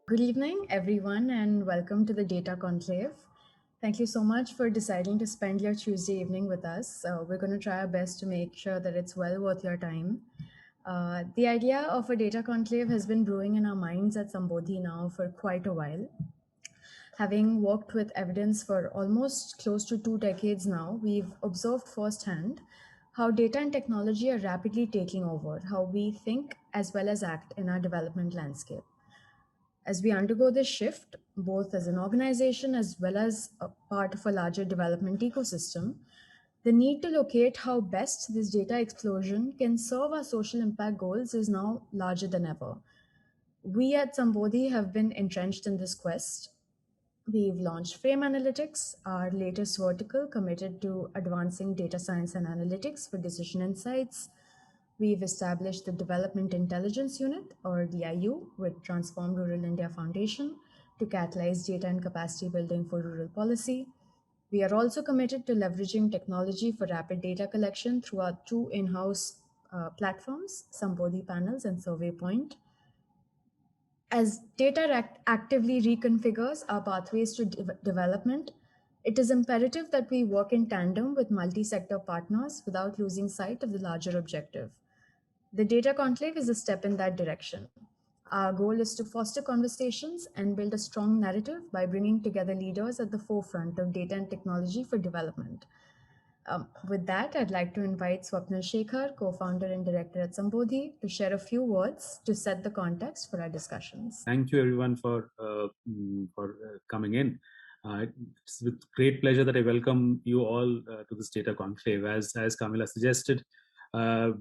Good evening, everyone, and welcome to the Data Conclave. Thank you so much for deciding to spend your Tuesday evening with us. We're going to try our best to make sure that it's well worth your time. The idea of a data conclave has been brewing in our minds at Sambodhi now for quite a while. Having worked with evidence for almost close to 2 decades now, we've observed firsthand how data and technology are rapidly taking over how we think as well as act in our development landscape. As we undergo this shift, both as an organization as well as a part of a larger development ecosystem, the need to locate how best this data explosion can serve our social impact goals is now larger than ever. We at Sambodhi have been entrenched in this quest. We've launched Frame Analytics, our latest vertical committed to advancing data science and analytics for decision insights. We've established the Development Intelligence Unit, or DIU, with Transform Rural India Foundation to catalyze data and capacity building for rural policy. We are also committed to leveraging technology for rapid data collection through our two in-house platforms, Sambodhi Panels and Survey Point. As data actively reconfigures our pathways to development, it is imperative that we work in tandem with multi-sector partners without losing sight of the larger objective. The Data Conclave is a step in that direction. Our goal is to foster conversations and build a strong narrative by bringing together leaders at the forefront of data and technology for development. With that, I'd like to invite Swapnil Shekhar, co-founder and director at Sambodhi, to share a few words to set the context for our discussions. Thank you, everyone, for coming in. It's with great pleasure that I welcome you all to this data conclave. As Kamila suggested,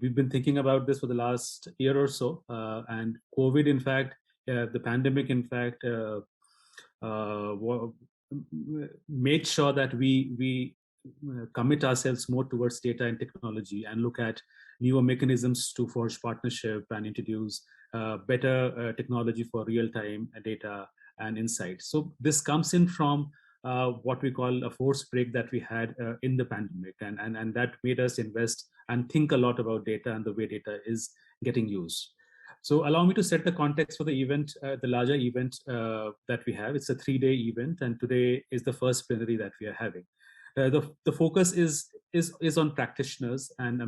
we've been thinking about this for the last year or so, and COVID, in fact, the pandemic, in fact, made sure that we commit ourselves more towards data and technology and look at newer mechanisms to forge partnership and introduce better technology for real-time data and insight. So this comes in from what we call a force break that we had in the pandemic, and that made us invest and think a lot about data and the way data is getting used. So allow me to set the context for the event, the larger event that we have. It's a 3-day event, and today is the first plenary that we are having. The focus is on practitioners, and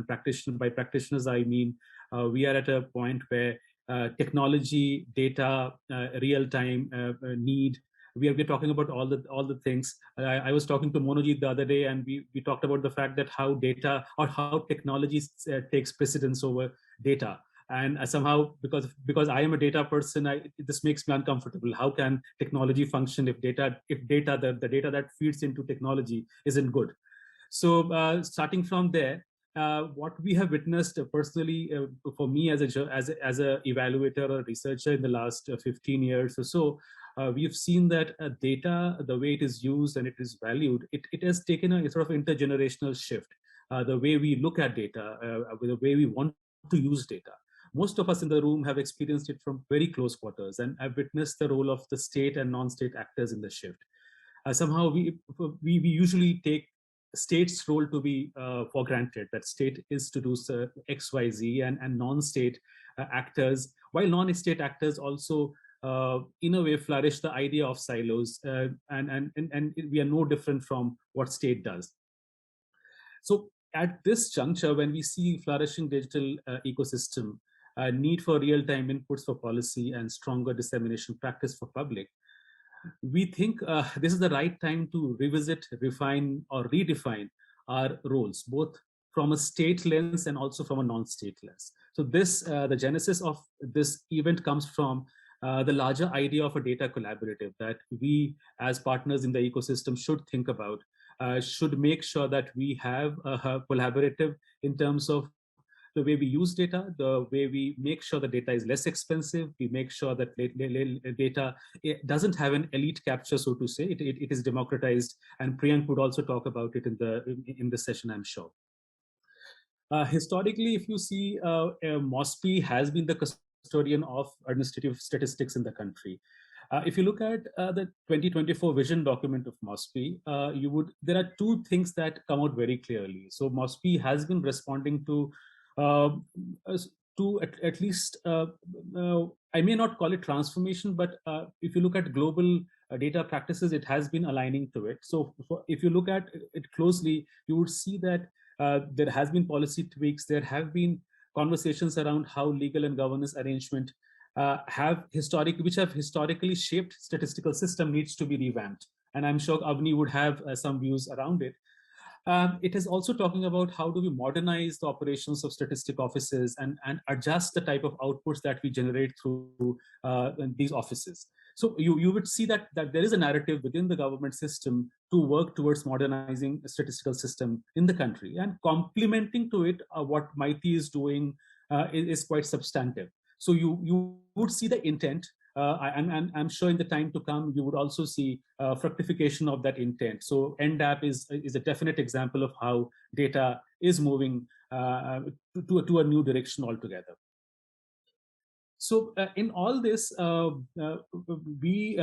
by practitioners I mean we are at a point where technology, data, real time need. We are talking about all the things. I was talking to Monajit the other day, and we talked about the fact that how data or how technology takes precedence over data. And somehow, because I am a data person, this makes me uncomfortable. How can technology function if the data that feeds into technology isn't good? So starting from there, what we have witnessed personally for me as a evaluator or researcher in the last 15 years or so, we've seen that data, the way it is used and it is valued, it has taken a sort of intergenerational shift. The way we look at data, the way we want to use data. Most of us in the room have experienced it from very close quarters, and I've witnessed the role of the state and non-state actors in the shift. Somehow we usually take state's role to be for granted, that state is to do XYZ, and non-state actors, while non-state actors also in a way flourish the idea of silos, and we are no different from what state does. So at this juncture, when we see flourishing digital ecosystem, need for real-time inputs for policy and stronger dissemination practice for public, we think this is the right time to revisit, refine, or redefine our roles, both from a state lens and also from a non-state lens. So this, the genesis of this event comes from the larger idea of a data collaborative that we as partners in the ecosystem should think about, should make sure that we have a collaborative in terms of the way we use data, the way we make sure the data is less expensive, we make sure that data doesn't have an elite capture, so to say. It is democratized, and Priyank would also talk about it in the session, I'm sure. Historically, if you see, MOSPI has been the custodian of administrative statistics in the country. If you look at the 2024 vision document of MOSPI, there are two things that come out very clearly. So MOSPI has been responding to to at least, I may not call it transformation, but if you look at global data practices, it has been aligning to it. So if you look at it closely, you would see that there has been policy tweaks. There have been conversations around how legal and governance arrangement which have historically shaped statistical system needs to be revamped. And I'm sure AVNI would have some views around it. It is also talking about how do we modernize the operations of statistic offices and adjust the type of outputs that we generate through these offices. So you would see that there is a narrative within the government system to work towards modernizing a statistical system in the country, and complementing to it what Mighty is doing is quite substantive. So you would see the intent. I'm sure in the time to come, you would also see fructification of that intent. So NDAP is a definite example of how data is moving to a new direction altogether. So in all this, we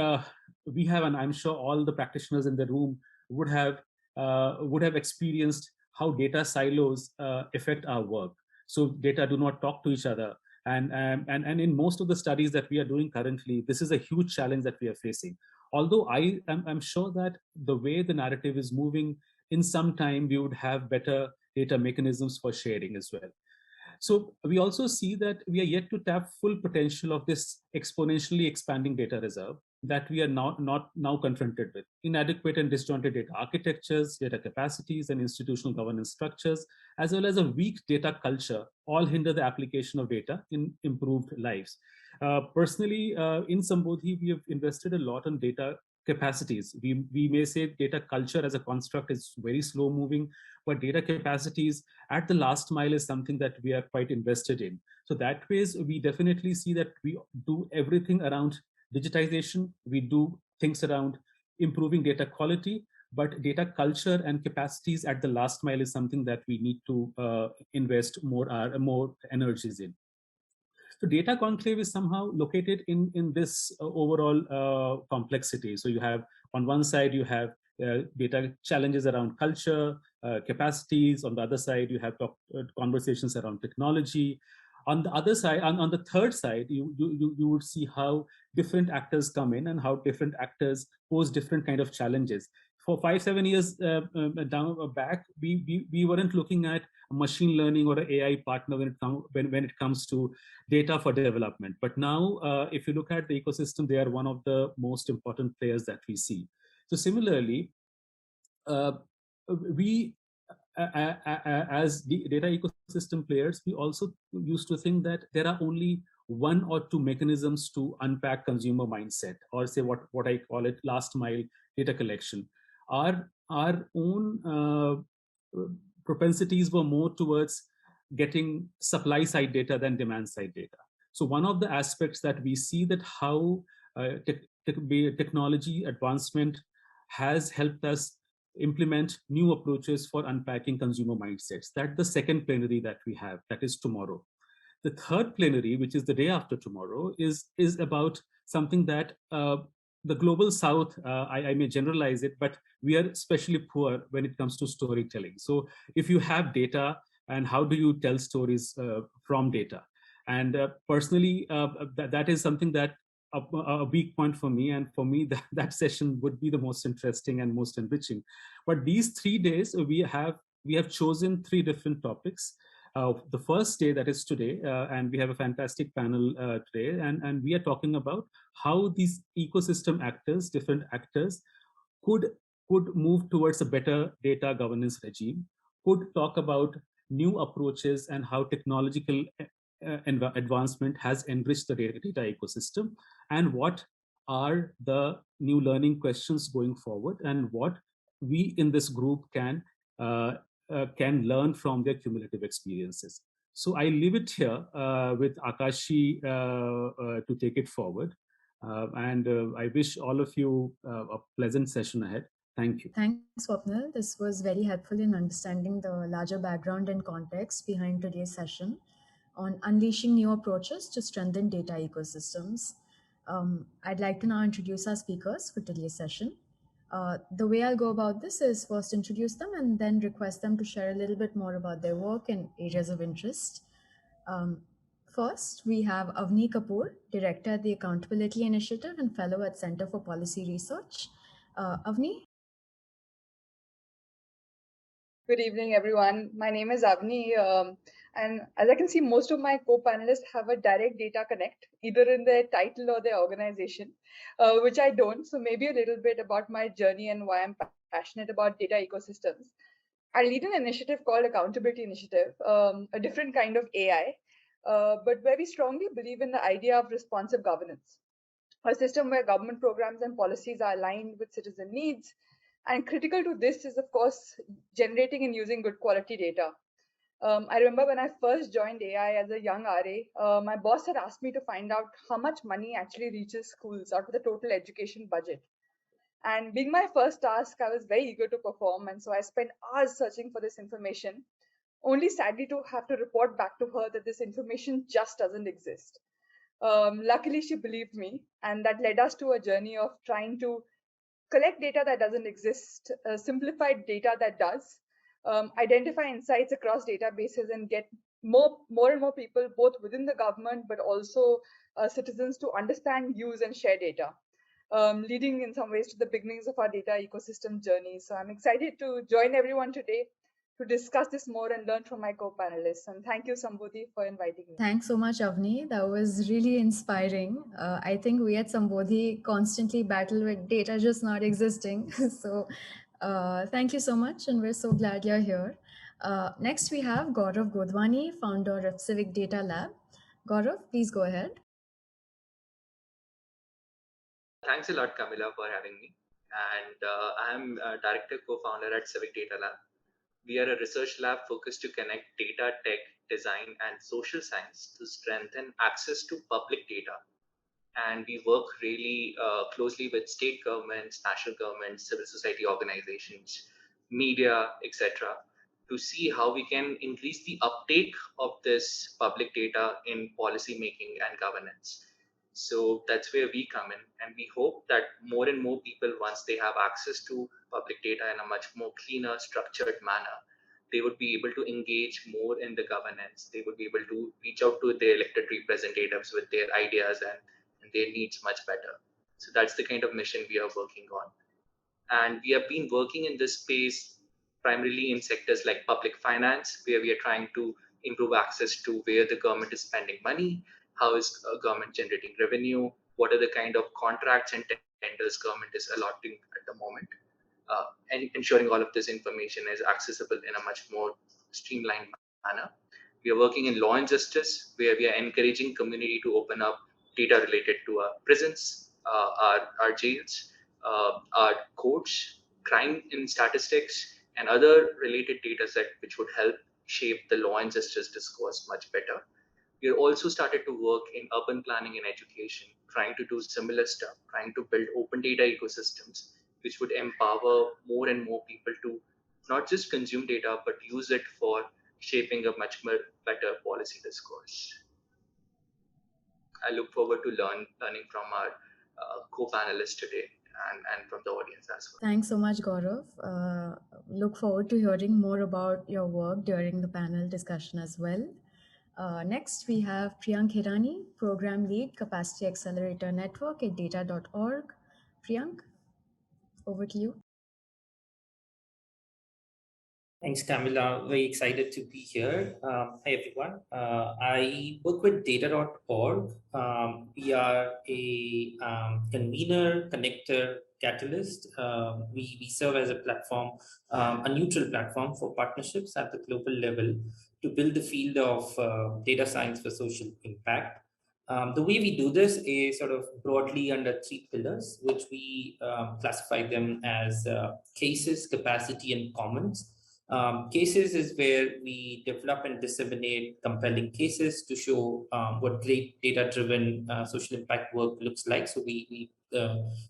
we have, and I'm sure all the practitioners in the room would have experienced how data silos affect our work. So data do not talk to each other, and in most of the studies that we are doing currently, this is a huge challenge that we are facing. Although I'm sure that the way the narrative is moving, in some time we would have better data mechanisms for sharing as well. So we also see that we are yet to tap full potential of this exponentially expanding data reserve that we are not now confronted with. Inadequate and disjointed data architectures, data capacities, and institutional governance structures, as well as a weak data culture, all hinder the application of data in improved lives. Personally, in Sambodhi, we have invested a lot on data capacities. We may say data culture as a construct is very slow moving, but data capacities at the last mile is something that we are quite invested in. So that ways, we definitely see that we do everything around digitization. We do things around improving data quality, but data culture and capacities at the last mile is something that we need to invest more energies in. So data conclave is somehow located in this overall complexity. So you have, on one side, you have data challenges around culture, capacities. On the other side, you have conversations around technology. On the other side, on the third side, you would see how different actors come in and how different actors pose different kind of challenges. For 5-7 years down back, we weren't looking at machine learning or an AI partner when it comes to data for development. But now, if you look at the ecosystem, they are one of the most important players that we see. So similarly, uh, we as the data ecosystem players, we also used to think that there are only one or two mechanisms to unpack consumer mindset, or say what I call it last mile data collection. Our own propensities were more towards getting supply side data than demand side data. So one of the aspects that we see that how technology advancement has helped us implement new approaches for unpacking consumer mindsets. That's the second plenary that we have, that is tomorrow. The third plenary, which is the day after tomorrow, is about something that the global south, I may generalize it, but we are especially poor when it comes to storytelling. So if you have data, and how do you tell stories from data? And personally, that is something that a weak point for me, and for me that session would be the most interesting and most enriching. But these 3 days, we have chosen three different topics. The first day, that is today, and we have a fantastic panel today, and we are talking about how these ecosystem actors, different actors, could could move towards a better data governance regime, could talk about new approaches and how technological advancement has enriched the data ecosystem, and what are the new learning questions going forward, and what we in this group can learn from their cumulative experiences. So I leave it here with Akashi to take it forward. And I wish all of you a pleasant session ahead. Thank you. Thanks, Swapnil. This was very helpful in understanding the larger background and context behind today's session on unleashing new approaches to strengthen data ecosystems. I'd like to now introduce our speakers for today's session. The way I'll go about this is first introduce them and then request them to share a little bit more about their work and areas of interest. Um, First, we have Avni Kapoor, Director at the Accountability Initiative and Fellow at Center for Policy Research. Avni? Good evening, everyone. My name is Avni, and as I can see, most of my co-panelists have a direct data connect, either in their title or their organization, which I don't. So maybe a little bit about my journey and why I'm passionate about data ecosystems. I lead an initiative called Accountability Initiative, a different kind of AI, but where we strongly believe in the idea of responsive governance, a system where government programs and policies are aligned with citizen needs. And critical to this is, of course, generating and using good quality data. I remember when I first joined AI as a young RA, my boss had asked me to find out how much money actually reaches schools out of the total education budget. And being my first task, I was very eager to perform. And so I spent hours searching for this information, only sadly to have to report back to her that this information just doesn't exist. Luckily, she believed me, and that led us to a journey of trying to collect data that doesn't exist, simplify data that does, identify insights across databases, and get more and more people, both within the government but also citizens, to understand, use, and share data, leading in some ways to the beginnings of our data ecosystem journey. So I'm excited to join everyone today to discuss this more and learn from my co-panelists. And thank you, Sambodhi, for inviting me. Thanks so much, Avni. That was really inspiring. I think we at Sambodhi constantly battle with data just not existing. So thank you so much, and we're so glad you're here. Next, we have Gaurav Godwani, founder of Civic Data Lab. Gaurav, please go ahead. Thanks a lot, Camilla, for having me. And I'm a director co-founder at Civic Data Lab. We are a research lab focused to connect data, tech, design, and social science to strengthen access to public data. And we work really closely with state governments, national governments, civil society organizations, media, etc., to see how we can increase the uptake of this public data in policy making and governance. So that's where we come in, and we hope that more and more people, once they have access to public data in a much more cleaner, structured manner, they would be able to engage more in the governance. They would be able to reach out to their elected representatives with their ideas and their needs much better. So that's the kind of mission we are working on. And we have been working in this space primarily in sectors like public finance, where we are trying to improve access to where the government is spending money, how is government generating revenue, what are the kind of contracts and tenders government is allotting at the moment, and ensuring all of this information is accessible in a much more streamlined manner. We are working in law and justice, where we are encouraging community to open up data related to our prisons, our jails, our courts, crime in statistics, and other related data set which would help shape the law and justice discourse much better. We are also started to work in urban planning and education, trying to do similar stuff, trying to build open data ecosystems, which would empower more and more people to not just consume data, but use it for shaping a much more better policy discourse. I look forward to learning from our co-panelists today and from the audience as well. Thanks so much, Gaurav. Look forward to hearing more about your work during the panel discussion as well. Next, we have Priyank Hirani, Program Lead, Capacity Accelerator Network at Data.org. Priyank, over to you. Thanks, Camilla. Very excited to be here. Hi, everyone. I work with Data.org. We are a convener, connector, catalyst. We serve as a platform, a neutral platform for partnerships at the global level to build the field of data science for social impact. The way we do this is sort of broadly under 3 pillars, which we classify them as cases, capacity, and commons. Cases is where we develop and disseminate compelling cases to show what great data-driven social impact work looks like. So we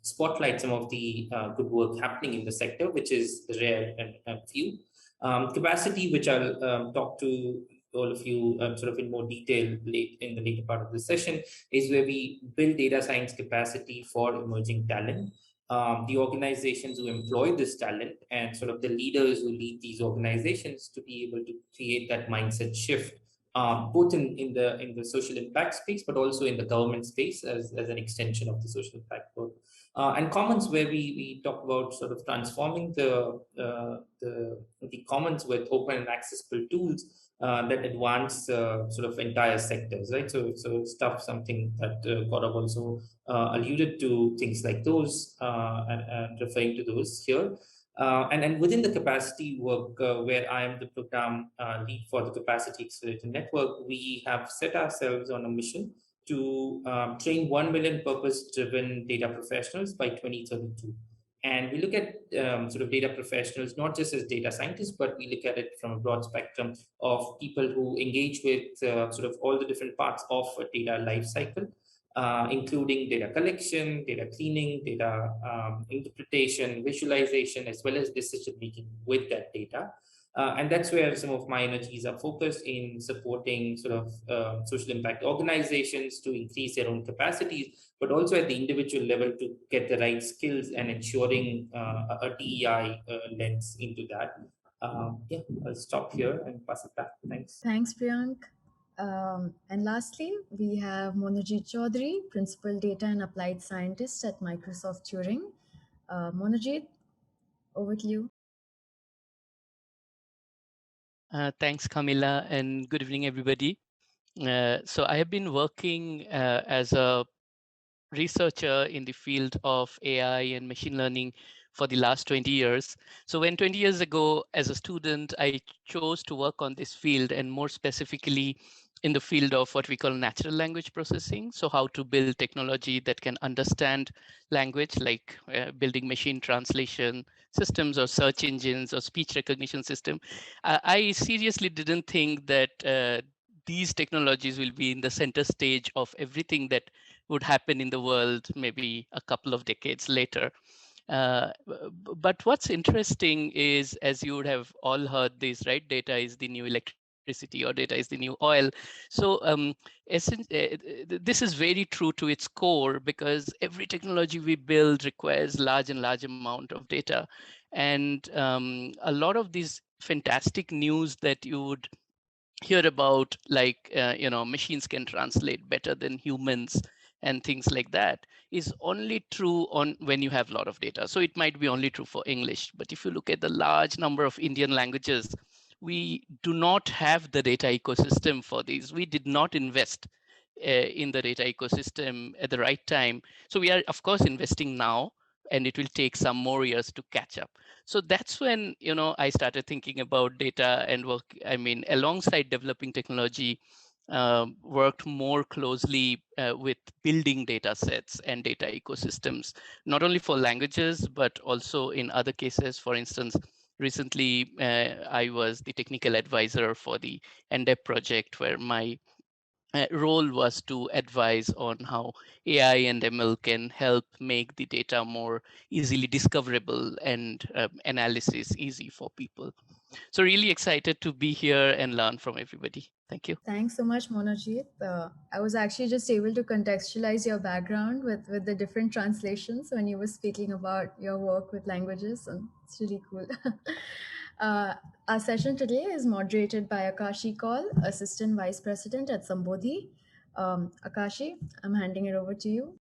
spotlight some of the good work happening in the sector, which is rare and few. Capacity, which I'll talk to all of you sort of in more detail in the later part of the session, is where we build data science capacity for emerging talent. The organizations who employ this talent and sort of the leaders who lead these organizations to be able to create that mindset shift both in the social impact space, but also in the government space as an extension of the social impact work. And commons, where we talk about sort of transforming the commons with open and accessible tools that advance sort of entire sectors, right? So something that Gaurav also alluded to, things like those, and referring to those here. And within the capacity work, where I am the program lead for the Capacity Accelerator Network, we have set ourselves on a mission to train 1 million purpose-driven data professionals by 2032. And we look at sort of data professionals not just as data scientists, but we look at it from a broad spectrum of people who engage with sort of all the different parts of a data lifecycle, including data collection, data cleaning, data interpretation, visualization, as well as decision making with that data. And that's where some of my energies are focused, in supporting sort of social impact organizations to increase their own capacities, but also at the individual level to get the right skills and ensuring a DEI lens into that. Yeah, I'll stop here and pass it back. Thanks. Thanks, Priyank. And lastly, we have Monajit Chaudhary, Principal Data and Applied Scientist at Microsoft Turing. Monajit, over to you. Thanks, Camilla, and good evening, everybody. So I have been working as a researcher in the field of AI and machine learning for the last 20 years. So when 20 years ago, as a student, I chose to work on this field, and more specifically in the field of what we call natural language processing. So how to build technology that can understand language, like building machine translation systems or search engines or speech recognition system. I seriously didn't think that these technologies will be in the center stage of everything that would happen in the world maybe a couple of decades later. But what's interesting is, as you would have all heard this, right? Data is the new electricity, or data is the new oil. So this is very true to its core, because every technology we build requires large and large amount of data. And a lot of these fantastic news that you would hear about, like machines can translate better than humans and things like that, is only true on when you have a lot of data. So it might be only true for English, but if you look at the large number of Indian languages, we do not have the data ecosystem for these. We did not invest in the data ecosystem at the right time. So we are, of course, investing now, and it will take some more years to catch up. So that's when I started thinking about data and work. I mean, alongside developing technology, worked more closely with building data sets and data ecosystems, not only for languages, but also in other cases. For instance, recently, I was the technical advisor for the NDEP project, where my role was to advise on how AI and ML can help make the data more easily discoverable and analysis easy for people. So really excited to be here and learn from everybody. Thank you. Thanks so much, Monajit. I was actually just able to contextualize your background with the different translations when you were speaking about your work with languages, and it's really cool. Our session today is moderated by Akashi Kaul, Assistant Vice President at SAMBODHI. Akashi, I'm handing it over to you.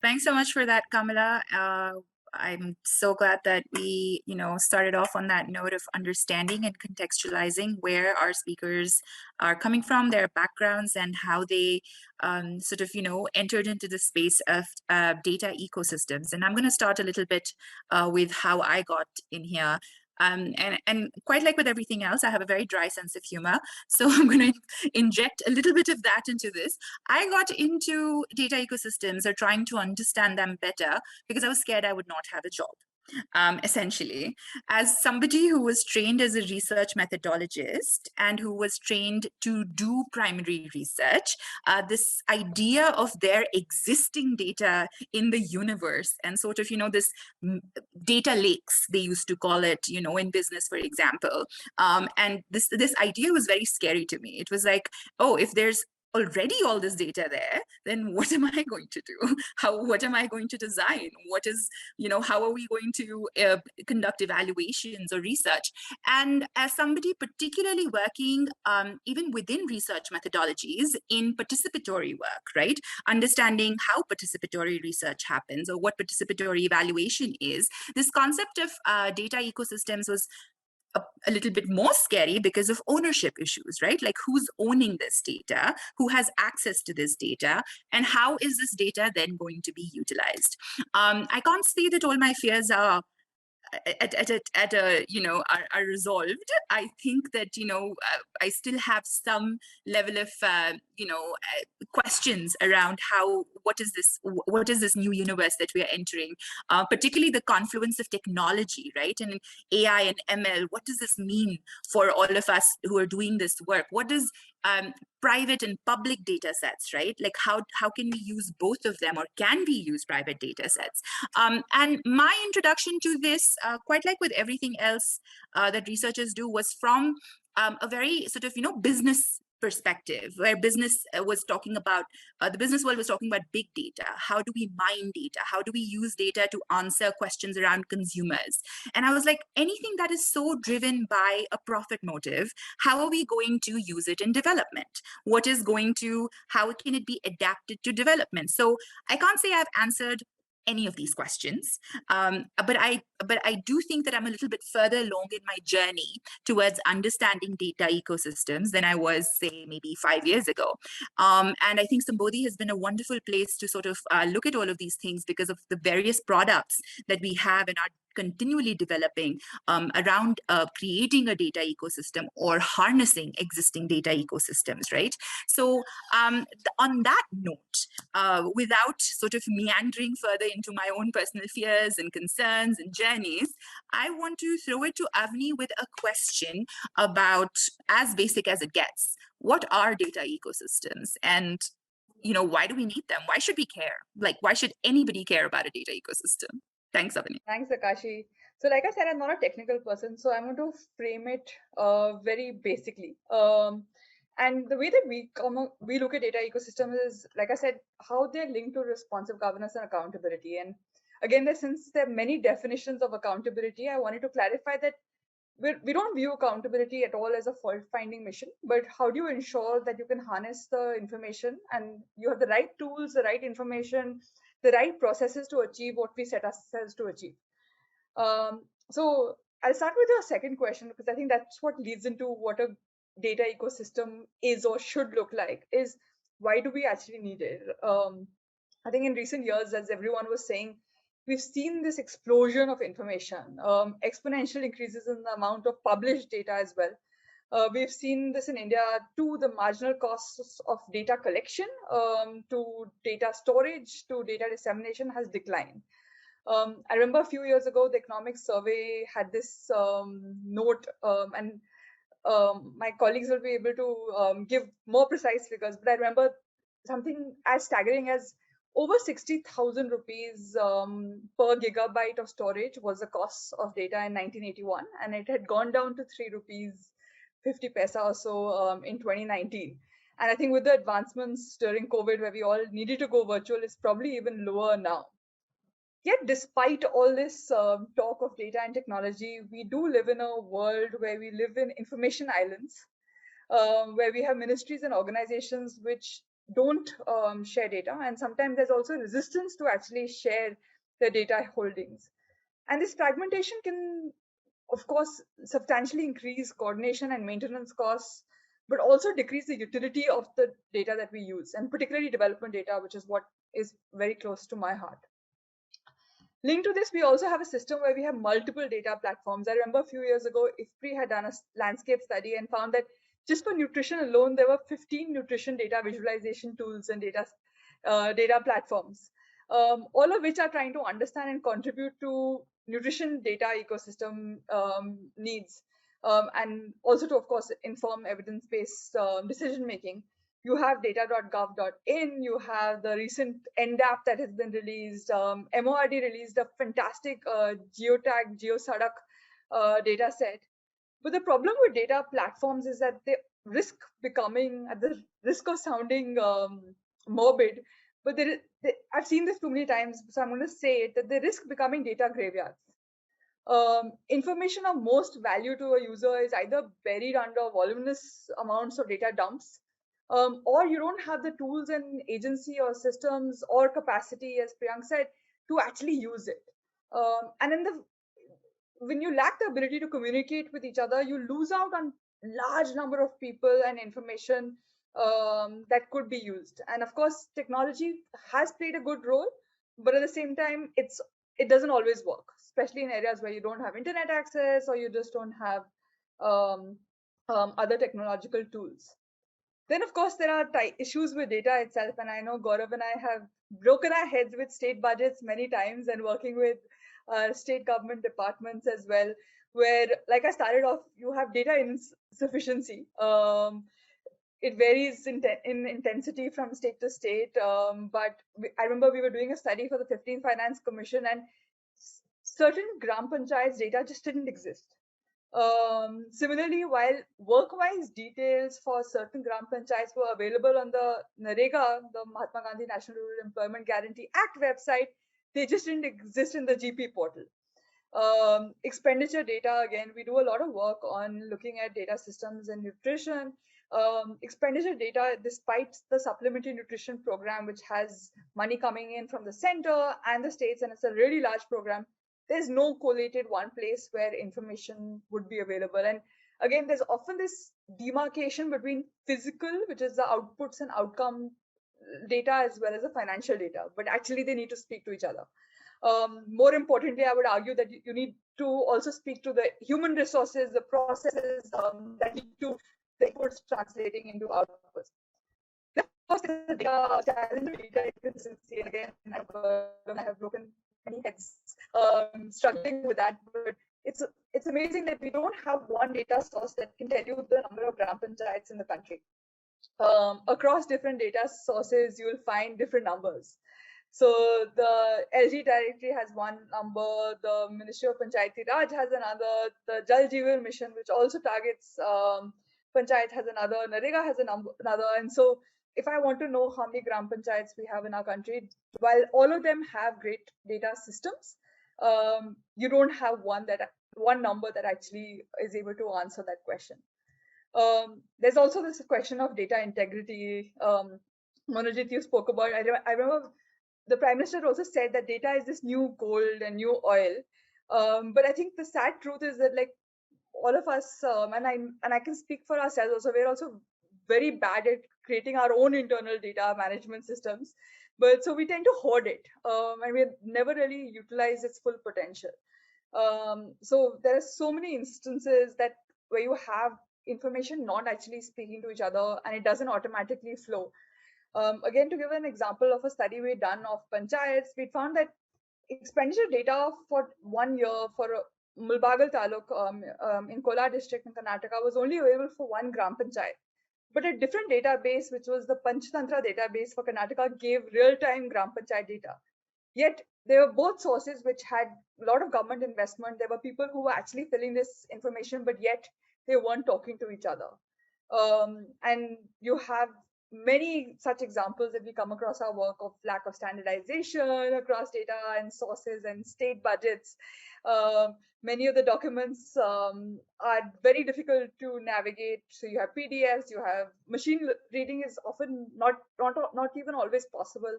Thanks so much for that, Kamala. I'm so glad that we, started off on that note of understanding and contextualizing where our speakers are coming from, their backgrounds, and how they sort of, entered into the space of data ecosystems. And I'm going to start a little bit with how I got in here. And quite like with everything else, I have a very dry sense of humor. So I'm going to inject a little bit of that into this. I got into data ecosystems, or trying to understand them better, because I was scared I would not have a job. Essentially, as somebody who was trained as a research methodologist and who was trained to do primary research, this idea of there existing data in the universe and sort of, this data lakes, they used to call it, in business, for example. And this idea was very scary to me. It was like, oh, if there's already all this data there, then what am I going to do? What am I going to design? How are we going to conduct evaluations or research? And as somebody particularly working even within research methodologies in participatory work, right? Understanding how participatory research happens or what participatory evaluation is, this concept of data ecosystems was a little bit more scary because of ownership issues, right? Like who's owning this data, who has access to this data, and how is this data then going to be utilized? I can't say that all my fears are are resolved. I think that I still have some level of questions around what is this new universe that we are entering, particularly the confluence of technology, right? And AI and ML, what does this mean for all of us who are doing this work? What does private and public data sets, right? Like how can we use both of them, or can we use private data sets? And my introduction to this, quite like with everything else that researchers do, was from a very sort of, business perspective, where business was talking about, the business world was talking about big data. How do we mine data? How do we use data to answer questions around consumers? And I was like, anything that is so driven by a profit motive, how are we going to use it in development? How can it be adapted to development? So I can't say I've answered any of these questions, but I do think that I'm a little bit further along in my journey towards understanding data ecosystems than I was, say, maybe 5 years ago. And I think SAMBODHI has been a wonderful place to sort of look at all of these things because of the various products that we have and are continually developing around creating a data ecosystem or harnessing existing data ecosystems, right? So on that note, without sort of meandering further into my own personal fears and concerns and journeys, I want to throw it to AVNI with a question about, as basic as it gets, what are data ecosystems? And why do we need them? Why should we care? Like, why should anybody care about a data ecosystem? Thanks, AVNI. Thanks, Akashi. So like I said, I'm not a technical person, so I'm going to frame it very basically. And the way that we look at data ecosystems is, like I said, how they're linked to responsive governance and accountability. And again, since there are many definitions of accountability, I wanted to clarify that we don't view accountability at all as a fault-finding mission, but how do you ensure that you can harness the information and you have the right tools, the right information, the right processes to achieve what we set ourselves to achieve. So I'll start with your second question, because I think that's what leads into what a data ecosystem is or should look like, is why do we actually need it? I think in recent years, as everyone was saying, we've seen this explosion of information, exponential increases in the amount of published data as well. We've seen this in India too. The marginal costs of data collection to data storage to data dissemination has declined. I remember a few years ago, the economic survey had this note, and my colleagues will be able to give more precise figures, but I remember something as staggering as over 60,000 rupees per gigabyte of storage was the cost of data in 1981, and it had gone down to 3 rupees 50 paisa or so in 2019. And I think with the advancements during COVID, where we all needed to go virtual, it's probably even lower now. Yet, despite all this talk of data and technology, we do live in a world where we live in information islands, where we have ministries and organizations which don't share data. And sometimes there's also resistance to actually share their data holdings. And this fragmentation can, of course, substantially increase coordination and maintenance costs, but also decrease the utility of the data that we use, and particularly development data, which is what is very close to my heart. Linked to this, we also have a system where we have multiple data platforms. I remember a few years ago, IFPRI had done a landscape study and found that just for nutrition alone, there were 15 nutrition data visualization tools and data platforms, all of which are trying to understand and contribute to nutrition data ecosystem needs, and also to, of course, inform evidence-based decision-making. You have data.gov.in, you have the recent NDAP that has been released. MORD released a fantastic geotag, GeoSadak data set. But the problem with data platforms is that they risk becoming, at the risk of sounding morbid, but I've seen this too many times, so I'm going to say it, that they risk becoming data graveyards. Information of most value to a user is either buried under voluminous amounts of data dumps, or you don't have the tools and agency or systems or capacity, as Priyank said, to actually use it. And when you lack the ability to communicate with each other, you lose out on large number of people and information that could be used. And of course, technology has played a good role, but at the same time, it doesn't always work, especially in areas where you don't have internet access or you just don't have other technological tools. Then, of course, there are issues with data itself. And I know Gaurav and I have broken our heads with state budgets many times and working with state government departments as well, where, like I started off, you have data insufficiency. It varies in intensity from state to state. But I remember we were doing a study for the 15th Finance Commission, and certain Gram Panchayats data just didn't exist. Similarly, while work-wise details for certain Gram Panchayats were available on the NREGA, the Mahatma Gandhi National Rural Employment Guarantee Act website, they just didn't exist in the GP portal. Expenditure data, again, we do a lot of work on looking at data systems and nutrition. Expenditure data, despite the supplementary nutrition program, which has money coming in from the center and the states, and it's a really large program, there's no collated one place where information would be available. And again, there's often this demarcation between physical, which is the outputs and outcome data, as well as the financial data, but actually they need to speak to each other. More importantly, I would argue that you need to also speak to the human resources, the processes that lead to the inputs translating into outputs. Of course, there's a data challenge with data inconsistency. Again, I have broken many heads struggling with that, but it's amazing that we don't have one data source that can tell you the number of Gram Panchayats in the country. Across different data sources, you will find different numbers. So the LG directory has one number, the Ministry of Panchayati Raj has another, the Jal Jeevan Mission, which also targets Panchayat, has another, NREGA has another. And so if I want to know how many Gram Panchayats we have in our country, while all of them have great data systems, you don't have one number that actually is able to answer that question. There's also this question of data integrity. Monajit, you spoke about. I remember the Prime Minister also said that data is this new gold and new oil. But I think the sad truth is that, like, all of us, and I can speak for ourselves also, we're also very bad at creating our own internal data management systems. But so we tend to hoard it, and we never really utilize its full potential. So there are so many instances where you have information not actually speaking to each other, and it doesn't automatically flow. Again, to give an example of a study we'd done of panchayats, we found that expenditure data for 1 year for Mulbagal Taluk in Kolar district in Karnataka was only available for one Gram Panchayat. But a different database, which was the Panchtantra database for Karnataka, gave real-time Gram Panchayat data. Yet they were both sources which had a lot of government investment. There were people who were actually filling this information, but yet they weren't talking to each other. And you have many such examples that we come across our work of lack of standardization across data and sources and state budgets. Many of the documents are very difficult to navigate. So you have PDFs, you have machine reading is often not even always possible.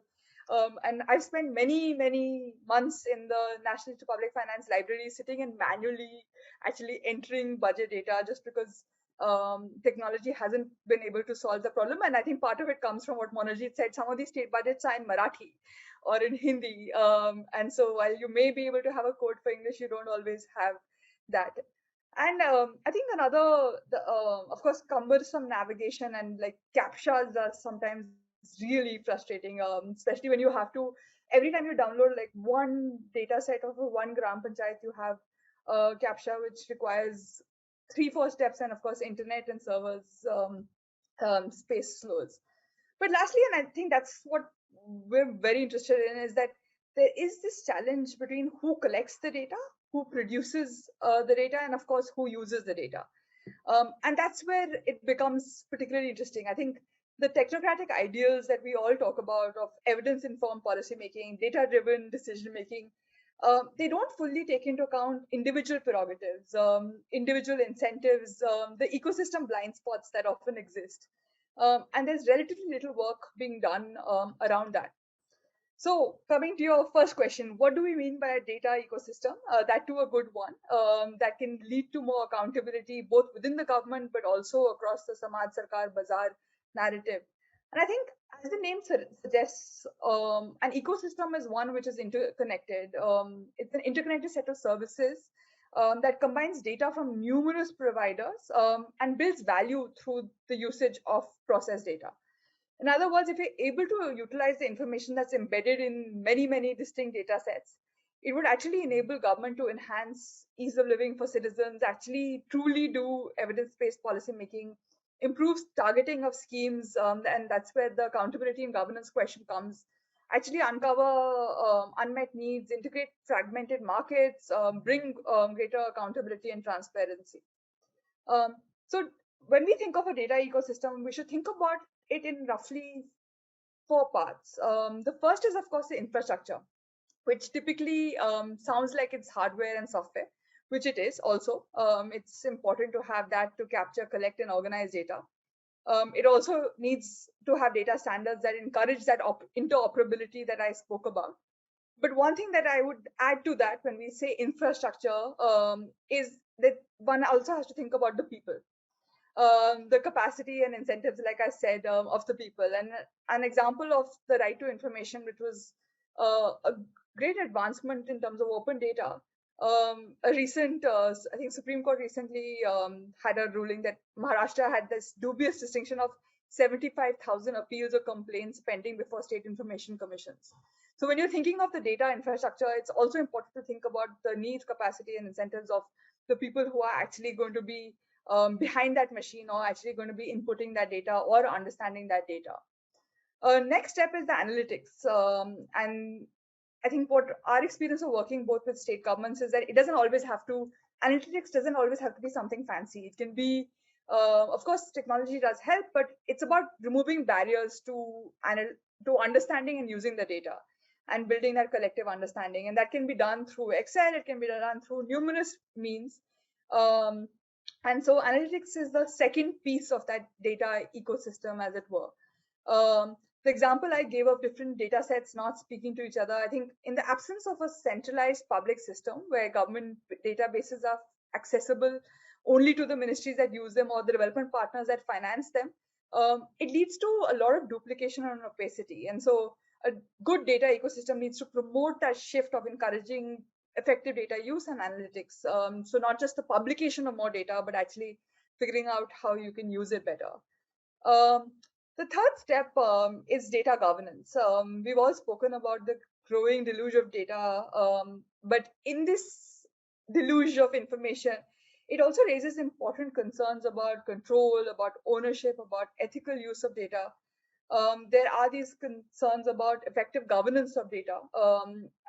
And I've spent many months in the National Institute of Public Finance library sitting and manually actually entering budget data, just because technology hasn't been able to solve the problem. And I think part of it comes from what Monajit said. Some of these state budgets are in Marathi or in Hindi. And so while you may be able to have a code for English, you don't always have that. And I think of course, cumbersome navigation and like CAPTCHAs are sometimes really frustrating, especially when you have to, every time you download like one data set of one Gram Panchayat, you have a CAPTCHA which requires 3-4 steps, and of course internet and servers space slows. But lastly, and I think that's what we're very interested in, is that there is this challenge between who collects the data who produces the data, and of course, who uses the data. And that's where it becomes particularly interesting. I think the technocratic ideals that we all talk about of evidence-informed policymaking, data-driven decision-making, they don't fully take into account individual prerogatives, individual incentives, the ecosystem blind spots that often exist. And there's relatively little work being done around that. So coming to your first question, what do we mean by a data ecosystem? That too a good one that can lead to more accountability both within the government but also across the Samaj Sarkar Bazaar narrative. And I think as the name suggests, an ecosystem is one which is interconnected. It's an interconnected set of services that combines data from numerous providers and builds value through the usage of processed data. In other words, if you're able to utilize the information that's embedded in many, many distinct data sets, it would actually enable government to enhance ease of living for citizens, actually truly do evidence-based policy making, improves targeting of schemes, and that's where the accountability and governance question comes. Actually uncover unmet needs, integrate fragmented markets, bring greater accountability and transparency. So when we think of a data ecosystem, we should think about it in roughly 4 parts. The first is, of course, the infrastructure, which typically sounds like it's hardware and software, which it is also. It's important to have that to capture, collect, and organize data. It also needs to have data standards that encourage that interoperability that I spoke about. But one thing that I would add to that when we say infrastructure is that one also has to think about the people. The capacity and incentives, like I said, of the people. And an example of the right to information, which was a great advancement in terms of open data. A recent, I think Supreme Court recently had a ruling that Maharashtra had this dubious distinction of 75,000 appeals or complaints pending before state information commissions. So when you're thinking of the data infrastructure, it's also important to think about the needs, capacity, and incentives of the people who are actually going to be behind that machine or actually going to be inputting that data or understanding that data. Next step is the analytics. And I think what our experience of working both with state governments is that it doesn't always have to, analytics doesn't always have to be something fancy. It can be, of course, technology does help, but it's about removing barriers to understanding and using the data and building that collective understanding. And that can be done through Excel, it can be done through numerous means. And so analytics is the second piece of that data ecosystem, as it were. The example I gave of different data sets not speaking to each other, I think in the absence of a centralized public system where government databases are accessible only to the ministries that use them or the development partners that finance them, it leads to a lot of duplication and opacity. And so a good data ecosystem needs to promote that shift of encouraging effective data use and analytics. So not just the publication of more data, but actually figuring out how you can use it better. The third step is data governance. We've all spoken about the growing deluge of data, but in this deluge of information, it also raises important concerns about control, about ownership, about ethical use of data. There are these concerns about effective governance of data.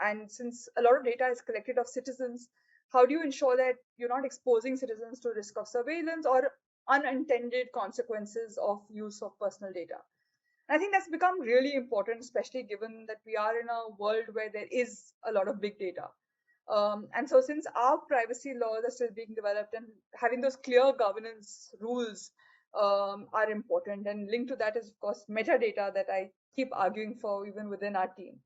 And since a lot of data is collected of citizens, how do you ensure that you're not exposing citizens to risk of surveillance or unintended consequences of use of personal data? And I think that's become really important, especially given that we are in a world where there is a lot of big data. And so since our privacy laws are still being developed and having those clear governance rules are important, and linked to that is, of course, metadata that I keep arguing for even within our team.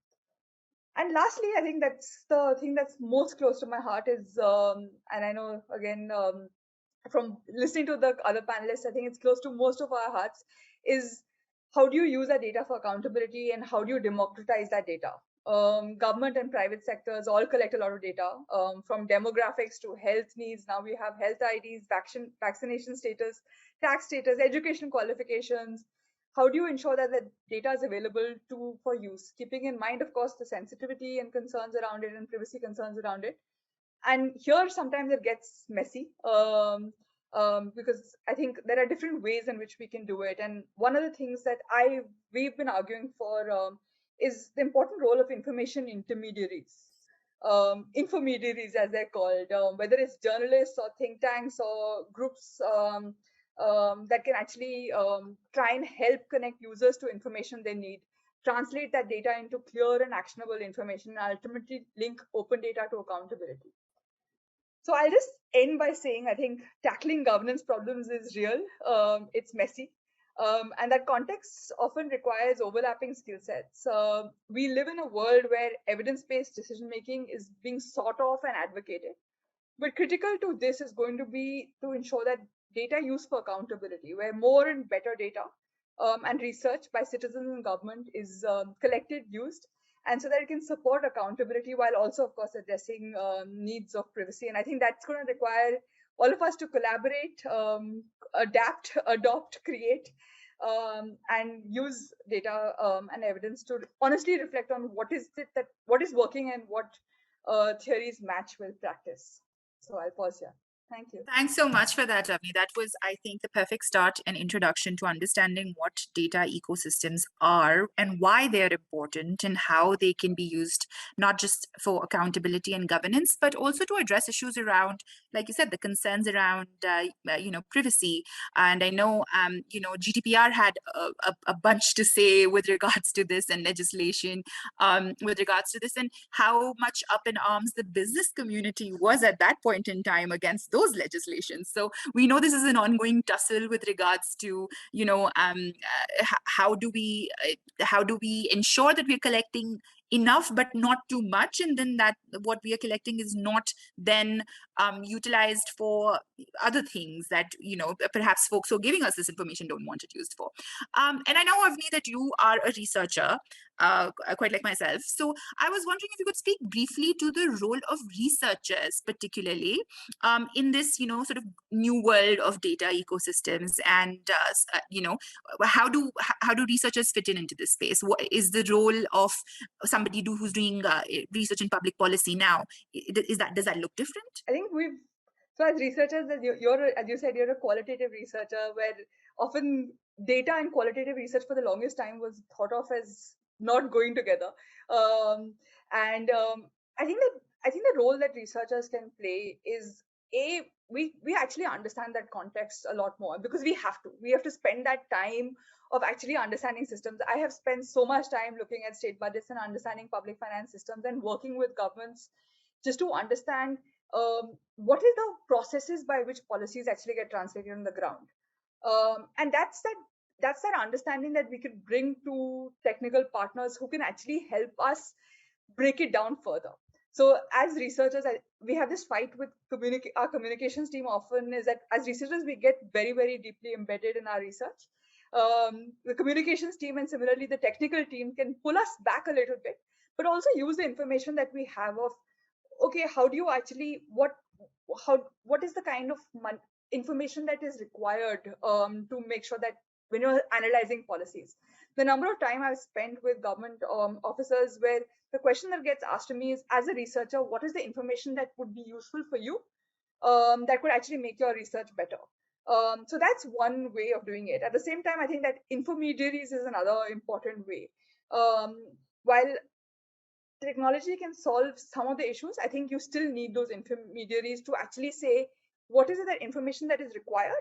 And lastly, I think that's the thing that's most close to my heart is, and I know, again, from listening to the other panelists, I think it's close to most of our hearts, is how do you use that data for accountability and how do you democratize that data? Government and private sectors all collect a lot of data, from demographics to health needs. Now we have health IDs, vaccination status, tax status, education qualifications. How do you ensure that the data is available for use, keeping in mind, of course, the sensitivity and concerns around it and privacy concerns around it? And here sometimes it gets messy because I think there are different ways in which we can do it. And one of the things that we've been arguing for is the important role of information intermediaries. intermediaries, as they're called, whether it's journalists or think tanks or groups that can actually try and help connect users to information they need, translate that data into clear and actionable information, and ultimately link open data to accountability. So I'll just end by saying I think tackling governance problems is real. It's messy. And that context often requires overlapping skill sets. We live in a world where evidence-based decision-making is being sought of and advocated. But critical to this is going to be to ensure that data use for accountability, where more and better data and research by citizens and government is collected, used, and so that it can support accountability while also, of course, addressing needs of privacy. And I think that's going to require all of us to collaborate, adapt, adopt, create, and use data and evidence to honestly reflect on what is working and what theories match with practice. So I'll pause here. Thank you. Thanks so much for that, Avni. That was, I think, the perfect start and introduction to understanding what data ecosystems are and why they're important and how they can be used not just for accountability and governance, but also to address issues around, like you said, the concerns around, privacy. And I know, GDPR had a bunch to say with regards to this and legislation with regards to this and how much up in arms the business community was at that point in time against those legislations. So we know this is an ongoing tussle with regards to, how do we ensure that we're collecting enough but not too much, and then that what we are collecting is not then utilized for other things that perhaps folks who are giving us this information don't want it used for. And I know, Avni, that you are a researcher, quite like myself. So I was wondering if you could speak briefly to the role of researchers, particularly in this, sort of new world of data ecosystems, and how do researchers fit into this space? What is the role of somebody who's doing research in public policy now? Does that look different? I think so as researchers, as you said, you're a qualitative researcher, where often data and qualitative research for the longest time was thought of as not going together. I think the role that researchers can play is we actually understand that context a lot more, because we have to spend that time of actually understanding systems. I have spent so much time looking at state budgets and understanding public finance systems and working with governments just to understand what is the processes by which policies actually get translated on the ground. And that's that understanding that we could bring to technical partners who can actually help us break it down further. So as researchers, we have this fight with our communications team often, is that as researchers, we get very, very deeply embedded in our research. The communications team and similarly the technical team can pull us back a little bit, but also use the information that we have of, okay, how do you actually, what is the kind of information that is required to make sure that when you're analyzing policies. The number of time I've spent with government officers where the question that gets asked to me is, as a researcher, what is the information that would be useful for you that could actually make your research better? So that's one way of doing it. At the same time, I think that intermediaries is another important way. While technology can solve some of the issues, I think you still need those intermediaries to actually say, what is it that information that is required?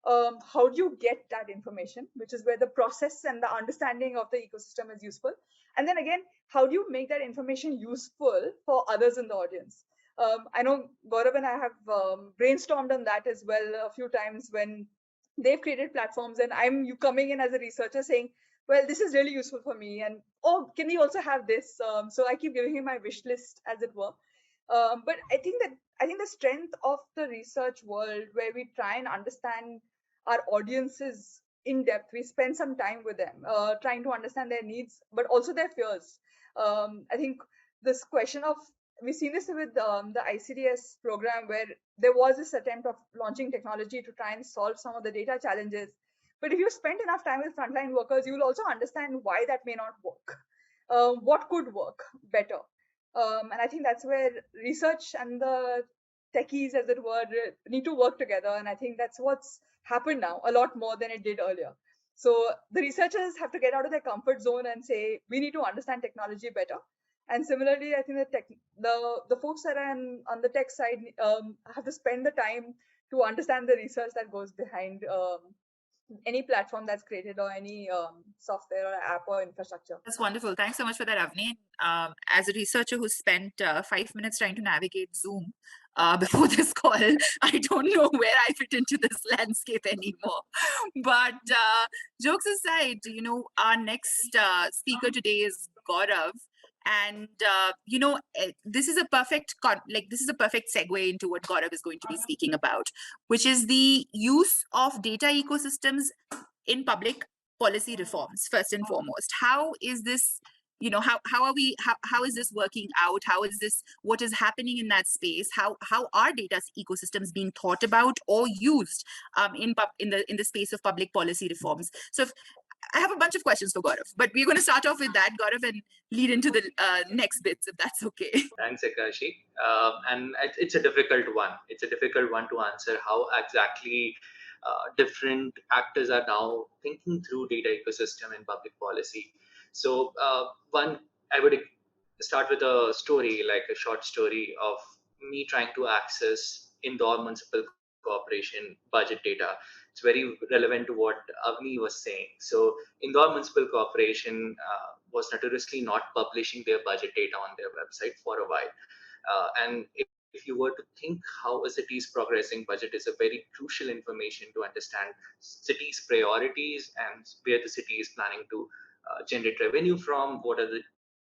How do you get that information, which is where the process and the understanding of the ecosystem is useful. And then again, how do you make that information useful for others in the audience? I know Gaurav and I have brainstormed on that as well a few times when they've created platforms and I'm coming in as a researcher saying, well, this is really useful for me. And, oh, can we also have this? So I keep giving him my wish list, as it were. But I think the strength of the research world, where we try and understand our audiences in depth, we spend some time with them, trying to understand their needs, but also their fears. I think this question of, we've seen this with the ICDS program, where there was this attempt of launching technology to try and solve some of the data challenges. But if you spend enough time with frontline workers, you will also understand why that may not work, what could work better. And I think that's where research and the techies, as it were, need to work together. And I think that's what's happened now a lot more than it did earlier. So the researchers have to get out of their comfort zone and say, we need to understand technology better. And similarly, I think the folks that are on the tech side have to spend the time to understand the research that goes behind any platform that's created or any software or app or infrastructure. That's wonderful. Thanks so much for that, Avni. As a researcher who spent 5 minutes trying to navigate Zoom before this call, I don't know where I fit into this landscape anymore. But jokes aside, our next speaker today is Gaurav. And this is a perfect segue into what Gaurav is going to be speaking about, which is the use of data ecosystems in public policy reforms. First and foremost, how is this, how is this working out? What is happening in that space? How are data ecosystems being thought about or used in the space of public policy reforms? So I have a bunch of questions for Gaurav, but we're going to start off with that, Gaurav, and lead into the next bits, if that's okay. Thanks, Akashi. And it's a difficult one. It's a difficult one to answer how exactly different actors are now thinking through data ecosystem and public policy. So I would start with a story, like a short story of me trying to access Indore Municipal Corporation budget data. It's very relevant to what Avni was saying. So Indore Municipal Corporation was notoriously not publishing their budget data on their website for a while. And if you were to think how a city is progressing, budget is a very crucial information to understand city's priorities and where the city is planning to generate revenue from, what are the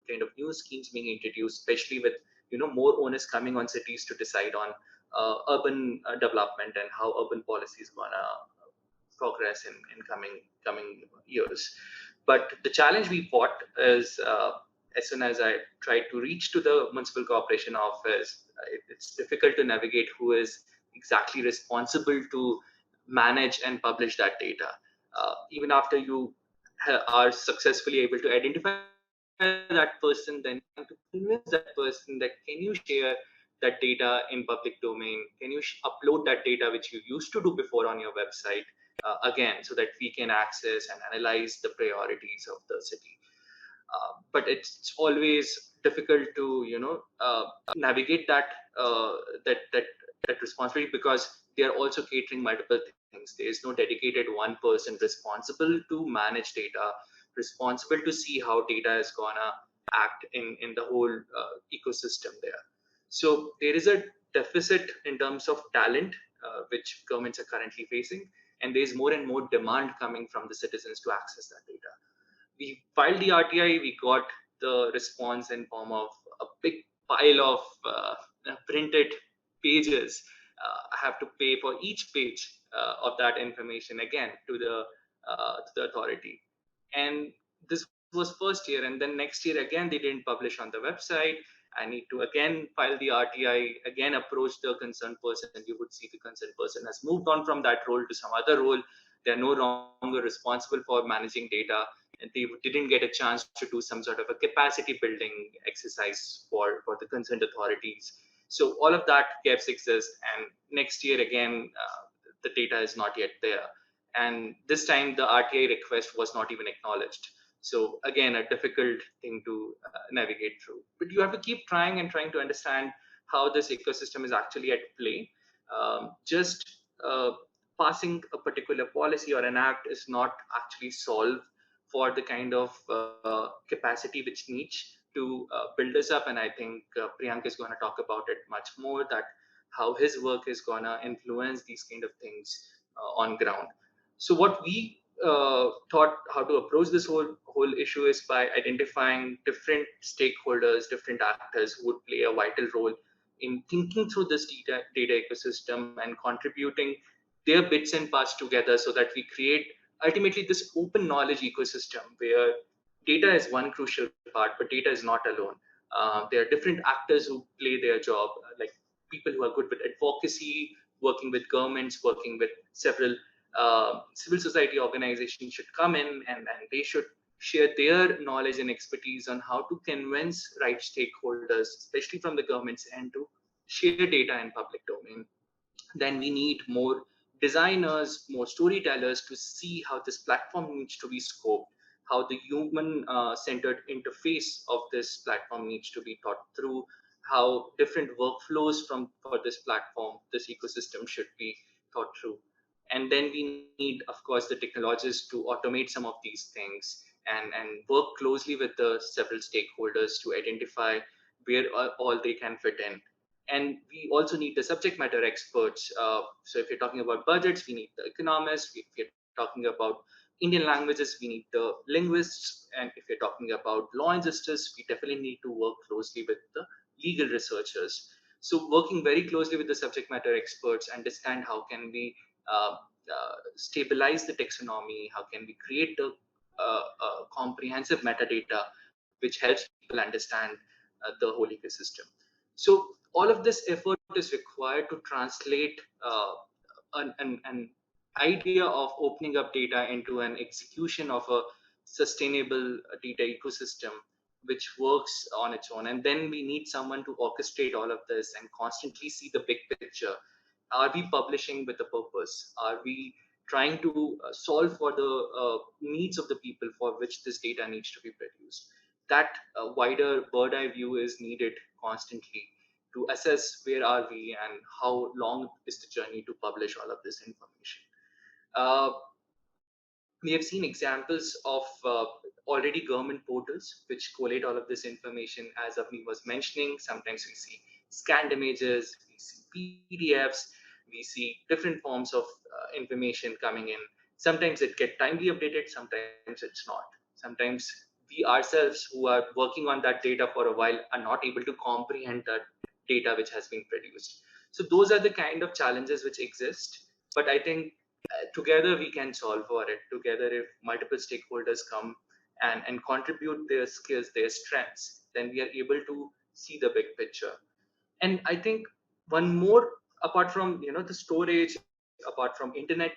kind of new schemes being introduced, especially with more onus coming on cities to decide on urban development and how urban policy is going to progress in coming years. But the challenge we fought is as soon as I tried to reach to the municipal corporation office, it's difficult to navigate who is exactly responsible to manage and publish that data. Even after you are successfully able to identify that person, then to convince that person that can you share that data in public domain? Can you upload that data which you used to do before on your website again, so that we can access and analyze the priorities of the city? But it's always difficult to navigate that responsibility, because they are also catering multiple things. There is no dedicated one person responsible to manage data, responsible to see how data is gonna act in the whole ecosystem there. So there is a deficit in terms of talent which governments are currently facing, and there is more and more demand coming from the citizens to access that data. We filed the RTI, we got the response in form of a big pile of printed pages. I have to pay for each page of that information again to the authority. And this was first year, and then next year again they didn't publish on the website. I need to again file the RTI, again approach the concerned person, and you would see the concerned person has moved on from that role to some other role. They're no longer responsible for managing data, and they didn't get a chance to do some sort of a capacity building exercise for the concerned authorities. So all of that gaps exist, and next year again, the data is not yet there. And this time the RTI request was not even acknowledged. So again, a difficult thing to navigate through. But you have to keep trying and trying to understand how this ecosystem is actually at play. Just passing a particular policy or an act is not actually solve for the kind of capacity which needs to build this up. And I think Priyank is going to talk about it much more, that how his work is going to influence these kind of things on ground. So what we thought how to approach this whole issue is by identifying different stakeholders, different actors who would play a vital role in thinking through this data ecosystem and contributing their bits and parts together, so that we create ultimately this open knowledge ecosystem where data is one crucial part, but data is not alone. There are different actors who play their job, like people who are good with advocacy, working with governments, working with several civil society organizations should come in, and they should share their knowledge and expertise on how to convince right stakeholders, especially from the government's end, to share data in public domain. Then we need more designers, more storytellers to see how this platform needs to be scoped, how the human-centered interface of this platform needs to be thought through, how different workflows for this platform, this ecosystem should be thought through. And then we need, of course, the technologists to automate some of these things and work closely with the several stakeholders to identify where all they can fit in. And we also need the subject matter experts. So if you're talking about budgets, we need the economists. If you're talking about Indian languages, we need the linguists. And if you're talking about law and justice, we definitely need to work closely with the legal researchers. So working very closely with the subject matter experts, understand how can we stabilize the taxonomy, how can we create a comprehensive metadata which helps people understand the whole ecosystem. So all of this effort is required to translate an idea of opening up data into an execution of a sustainable data ecosystem which works on its own. And then we need someone to orchestrate all of this and constantly see the big picture. Are we publishing with a purpose? Are we trying to solve for the needs of the people for which this data needs to be produced? That wider bird eye view is needed constantly to assess where are we and how long is the journey to publish all of this information. We have seen examples of already government portals which collate all of this information. As Avni was mentioning, sometimes we see scanned images, we see PDFs, we see different forms of information coming in. Sometimes it gets timely updated, sometimes it's not. Sometimes we ourselves who are working on that data for a while are not able to comprehend that data which has been produced. So those are the kind of challenges which exist. But I think together we can solve for it. Together, if multiple stakeholders come and contribute their skills, their strengths, then we are able to see the big picture. And I think one more, apart from the storage, apart from internet,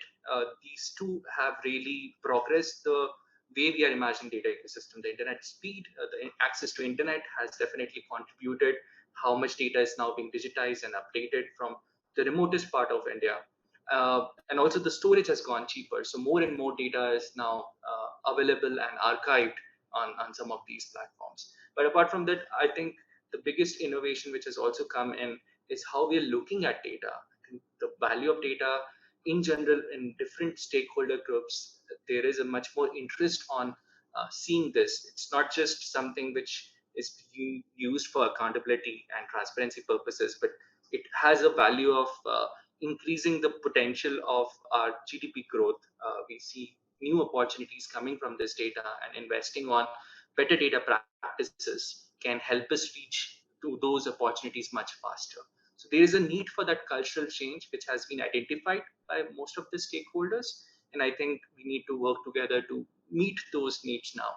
these two have really progressed the way we are imagining data ecosystem. The internet speed, the access to internet has definitely contributed how much data is now being digitized and updated from the remotest part of India. And also the storage has gone cheaper. So more and more data is now available and archived on some of these platforms. But apart from that, I think the biggest innovation which has also come in is how we are looking at data. I think the value of data in general in different stakeholder groups, there is a much more interest on seeing this. It's not just something which is being used for accountability and transparency purposes, but it has a value of increasing the potential of our GDP growth. We see new opportunities coming from this data, and investing on better data practices can help us reach to those opportunities much faster. So there is a need for that cultural change, which has been identified by most of the stakeholders. And I think we need to work together to meet those needs now.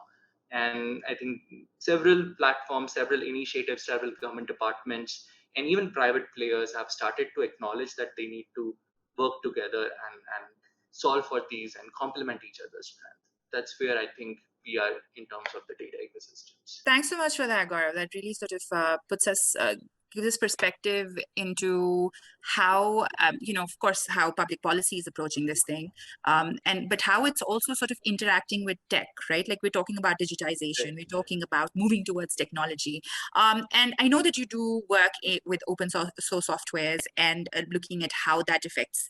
And I think several platforms, several initiatives, several government departments, and even private players have started to acknowledge that they need to work together and solve for these and complement each other's strength. That's where I think we are in terms of the data ecosystems. Thanks so much for that, Gaurav. That really sort of puts us, gives us perspective into how, of course, how public policy is approaching this thing, but how it's also sort of interacting with tech, right? Like we're talking about digitization, we're talking about moving towards technology. And I know that you do work with open source softwares and looking at how that affects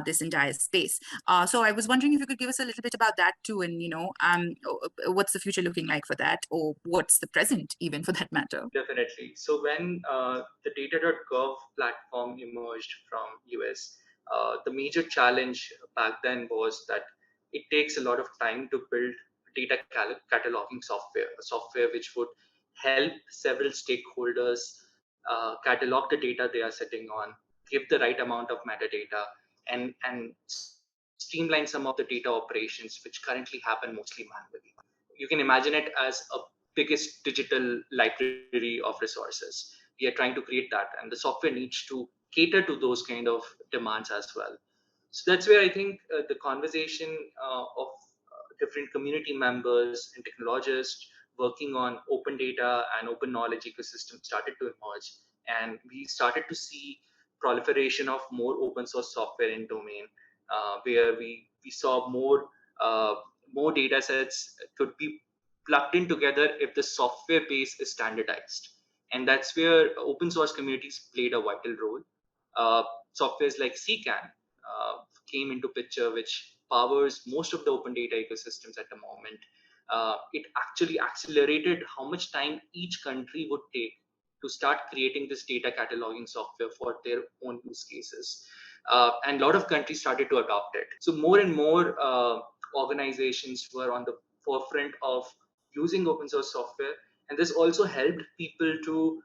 this entire space. So I was wondering if you could give us a little bit about that too, and what's the future looking like for that, or what's the present even for that matter? Definitely. So when the Datagov platform emerged from US, the major challenge back then was that it takes a lot of time to build data cataloging software, a software which would help several stakeholders catalog the data they are sitting on, give the right amount of metadata, and streamline some of the data operations which currently happen mostly manually. You can imagine it as a biggest digital library of resources. We are trying to create that, and the software needs to cater to those kind of demands as well. So that's where I think the conversation of different community members and technologists working on open data and open knowledge ecosystem started to emerge, and we started to see proliferation of more open source software in domain, where we saw more more data sets could be plugged in together if the software base is standardized. And that's where open source communities played a vital role. Uh, Softwares like CCAN came into picture, which powers most of the open data ecosystems at the moment. It actually accelerated how much time each country would take to start creating this data cataloging software for their own use cases. And a lot of countries started to adopt it. So more and more organizations were on the forefront of using open source software. And this also helped people to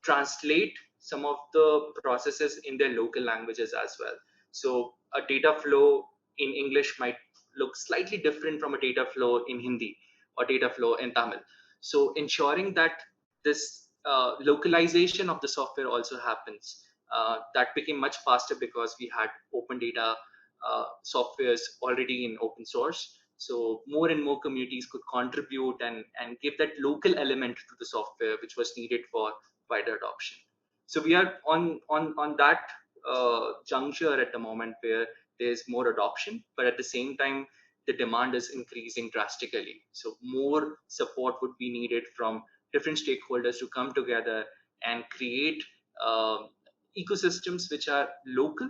translate some of the processes in their local languages as well. So a data flow in English might look slightly different from a data flow in Hindi or data flow in Tamil. So ensuring that this localization of the software also happens, that became much faster because we had open data softwares already in open source. So more and more communities could contribute and give that local element to the software, which was needed for wider adoption. So we are on that juncture at the moment where there's more adoption, but at the same time, the demand is increasing drastically. So more support would be needed from different stakeholders to come together and create ecosystems which are local,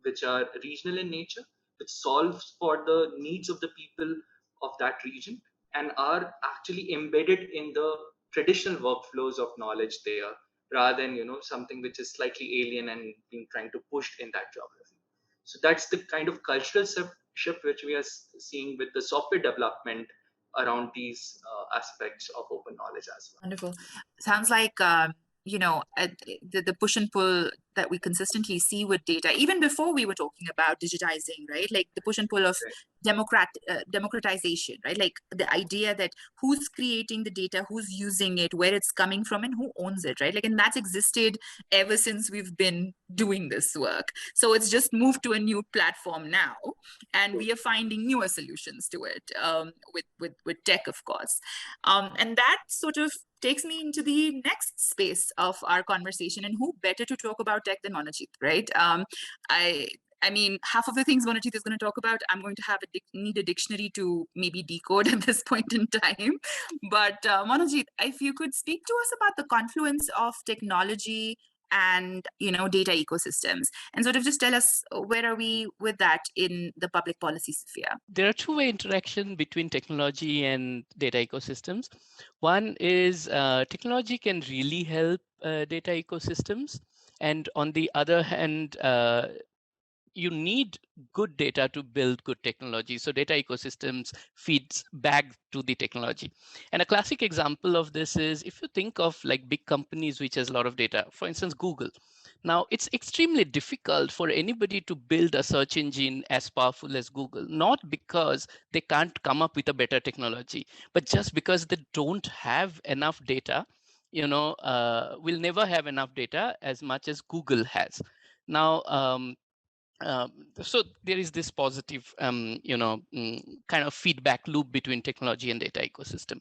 which are regional in nature, which solves for the needs of the people of that region and are actually embedded in the traditional workflows of knowledge there, rather than something which is slightly alien and being trying to push in that geography. So that's the kind of cultural shift which we are seeing with the software development around these aspects of open knowledge as well. Wonderful. Sounds like the push and pull that we consistently see with data, even before we were talking about digitizing, right? Like the push and pull of democratization, right? Like the idea that who's creating the data, who's using it, where it's coming from, and who owns it, right? Like, and that's existed ever since we've been doing this work. So it's just moved to a new platform now, and we are finding newer solutions to it with tech, of course. And that sort of takes me into the next space of our conversation, and who better to talk about tech than Monajit, right? I mean, half of the things Monajit is going to talk about, I'm going to have need a dictionary to maybe decode at this point in time. But Monajit, if you could speak to us about the confluence of technology and data ecosystems, and sort of just tell us where are we with that in the public policy sphere. There are two-way interaction between technology and data ecosystems. One is technology can really help data ecosystems, and on the other hand, you need good data to build good technology. So data ecosystems feeds back to the technology. And a classic example of this is if you think of like big companies which has a lot of data, for instance, Google. Now, it's extremely difficult for anybody to build a search engine as powerful as Google, not because they can't come up with a better technology, but just because they don't have enough data. We'll never have enough data as much as Google has. Now, so there is this positive, kind of feedback loop between technology and data ecosystem.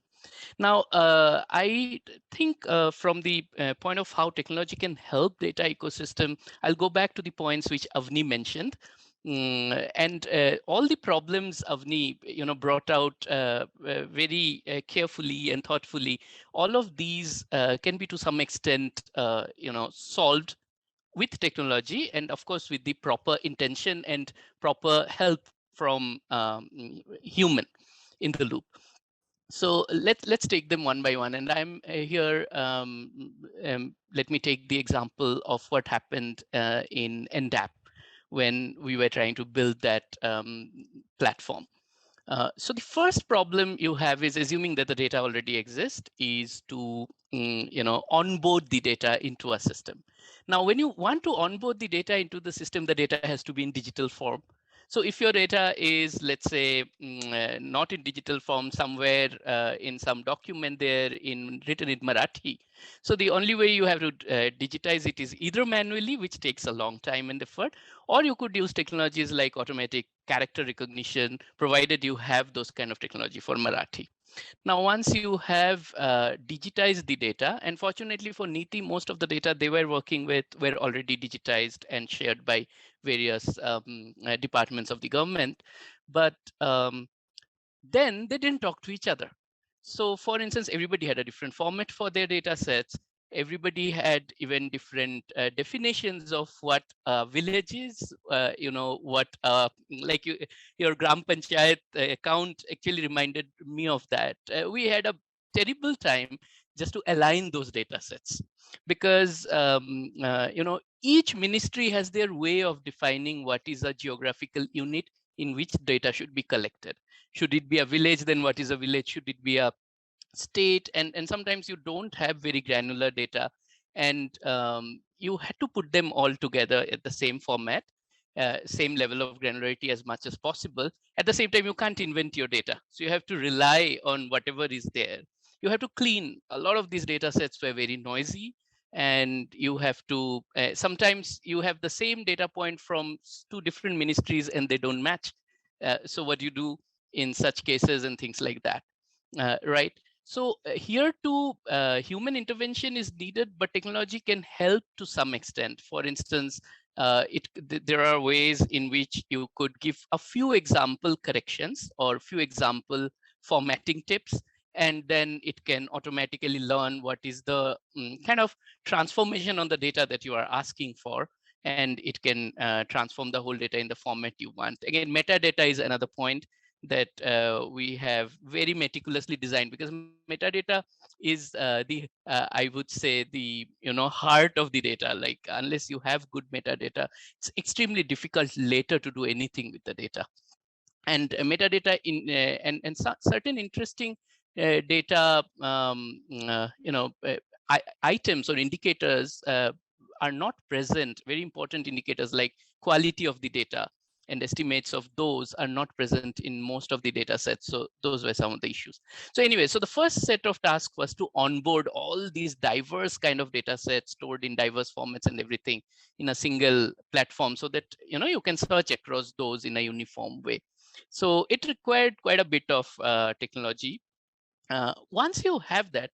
Now, I think from the point of how technology can help data ecosystem, I'll go back to the points which AVNI mentioned. And all the problems AVNI, brought out very carefully and thoughtfully, all of these can be to some extent, solved with technology, and of course with the proper intention and proper help from human in the loop. So let's take them one by one, and I'm here. Let me take the example of what happened in NDAP when we were trying to build that platform. So the first problem you have is assuming that the data already exists is to onboard the data into a system. Now, when you want to onboard the data into the system, the data has to be in digital form. So if your data is, let's say, not in digital form, somewhere in some document there written in Marathi, so the only way you have to digitize it is either manually, which takes a long time and effort, or you could use technologies like automatic character recognition, provided you have those kind of technology for Marathi. Now, once you have digitized the data, and fortunately for NITI, most of the data they were working with were already digitized and shared by various departments of the government. But then they didn't talk to each other. So for instance, everybody had a different format for their data sets. Everybody had even different definitions of what village is, what like your Gram Panchayat account actually reminded me of that. We had a terrible time just to align those data sets, because each ministry has their way of defining what is a geographical unit in which data should be collected. Should it be a village, then what is a village? Should it be a state? And sometimes you don't have very granular data, and you had to put them all together at the same format, same level of granularity as much as possible. At the same time, you can't invent your data, so you have to rely on whatever is there. You have to clean. A lot of these data sets were very noisy, and you have to sometimes you have the same data point from two different ministries and they don't match. So what do you do in such cases and things like that, right? So here too, human intervention is needed, but technology can help to some extent. For instance, there are ways in which you could give a few example corrections or few example formatting tips, and then it can automatically learn what is the kind of transformation on the data that you are asking for, and it can transform the whole data in the format you want. Again, metadata is another point that we have very meticulously designed, because metadata is I would say the heart of the data. Like, unless you have good metadata, it's extremely difficult later to do anything with the data. And metadata and certain interesting data items or indicators are not present. Very important indicators like quality of the data and estimates of those are not present in most of the data sets. So those were some of the issues. So anyway, so the first set of tasks was to onboard all these diverse kind of data sets stored in diverse formats and everything in a single platform, so that you can search across those in a uniform way. So it required quite a bit of technology. Once you have that,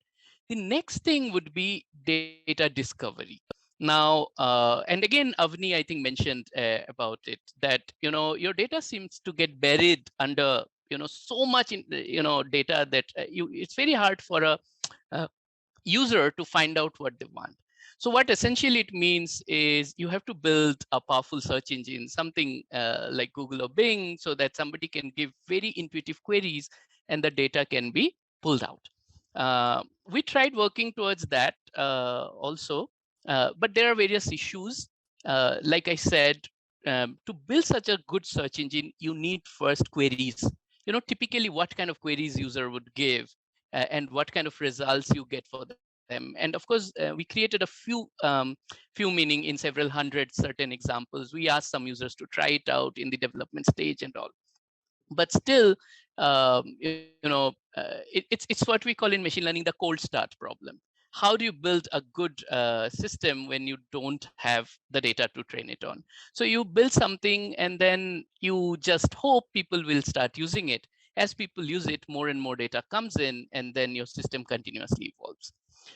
the next thing would be data discovery. Now, and again, Avni, I think, mentioned about it, that your data seems to get buried under so much data that it's very hard for a user to find out what they want. So what essentially it means is you have to build a powerful search engine, something like Google or Bing, so that somebody can give very intuitive queries and the data can be pulled out. We tried working towards that also, but there are various issues. Like I said, to build such a good search engine, you need first queries. Typically what kind of queries user would give, and what kind of results you get for them. And of course, we created a few meaning in several hundred certain examples. We asked some users to try it out in the development stage and all. But still, it's what we call in machine learning the cold start problem. How do you build a good system when you don't have the data to train it on? So you build something and then you just hope people will start using it. As people use it, more and more data comes in, and then your system continuously evolves.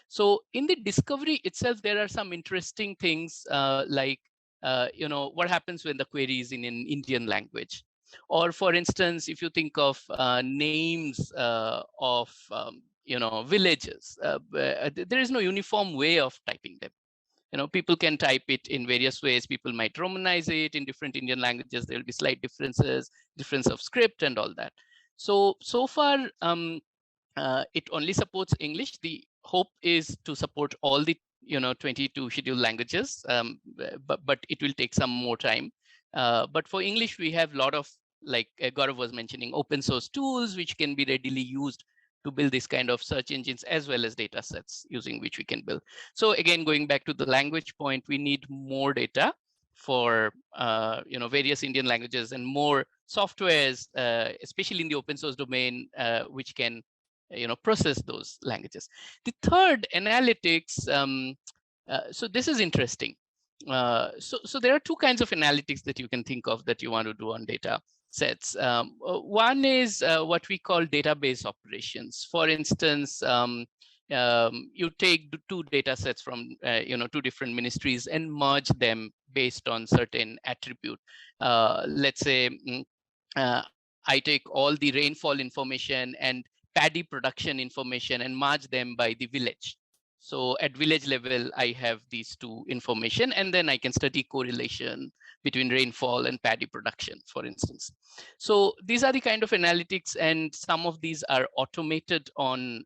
So in the discovery itself, there are some interesting things like, what happens when the query is in an Indian language? Or for instance, if you think of names of villages, there is no uniform way of typing them. People can type it in various ways. People might romanize it in different Indian languages. There will be slight differences, difference of script and all that. So far, it only supports English. The hope is to support all the 22 scheduled languages, but it will take some more time. But for English, we have a lot of, like Gaurav was mentioning, open source tools which can be readily used to build this kind of search engines, as well as data sets using which we can build. So again, going back to the language point, we need more data for various Indian languages and more softwares, especially in the open source domain, which can process those languages. The third, analytics. So this is interesting. So there are two kinds of analytics that you can think of that you want to do on data sets. One is what we call database operations. For instance, you take two data sets from two different ministries and merge them based on certain attribute. Let's say I take all the rainfall information and paddy production information and merge them by the village. So at village level, I have these two information, and then I can study correlation between rainfall and paddy production, for instance. So these are the kind of analytics, and some of these are automated on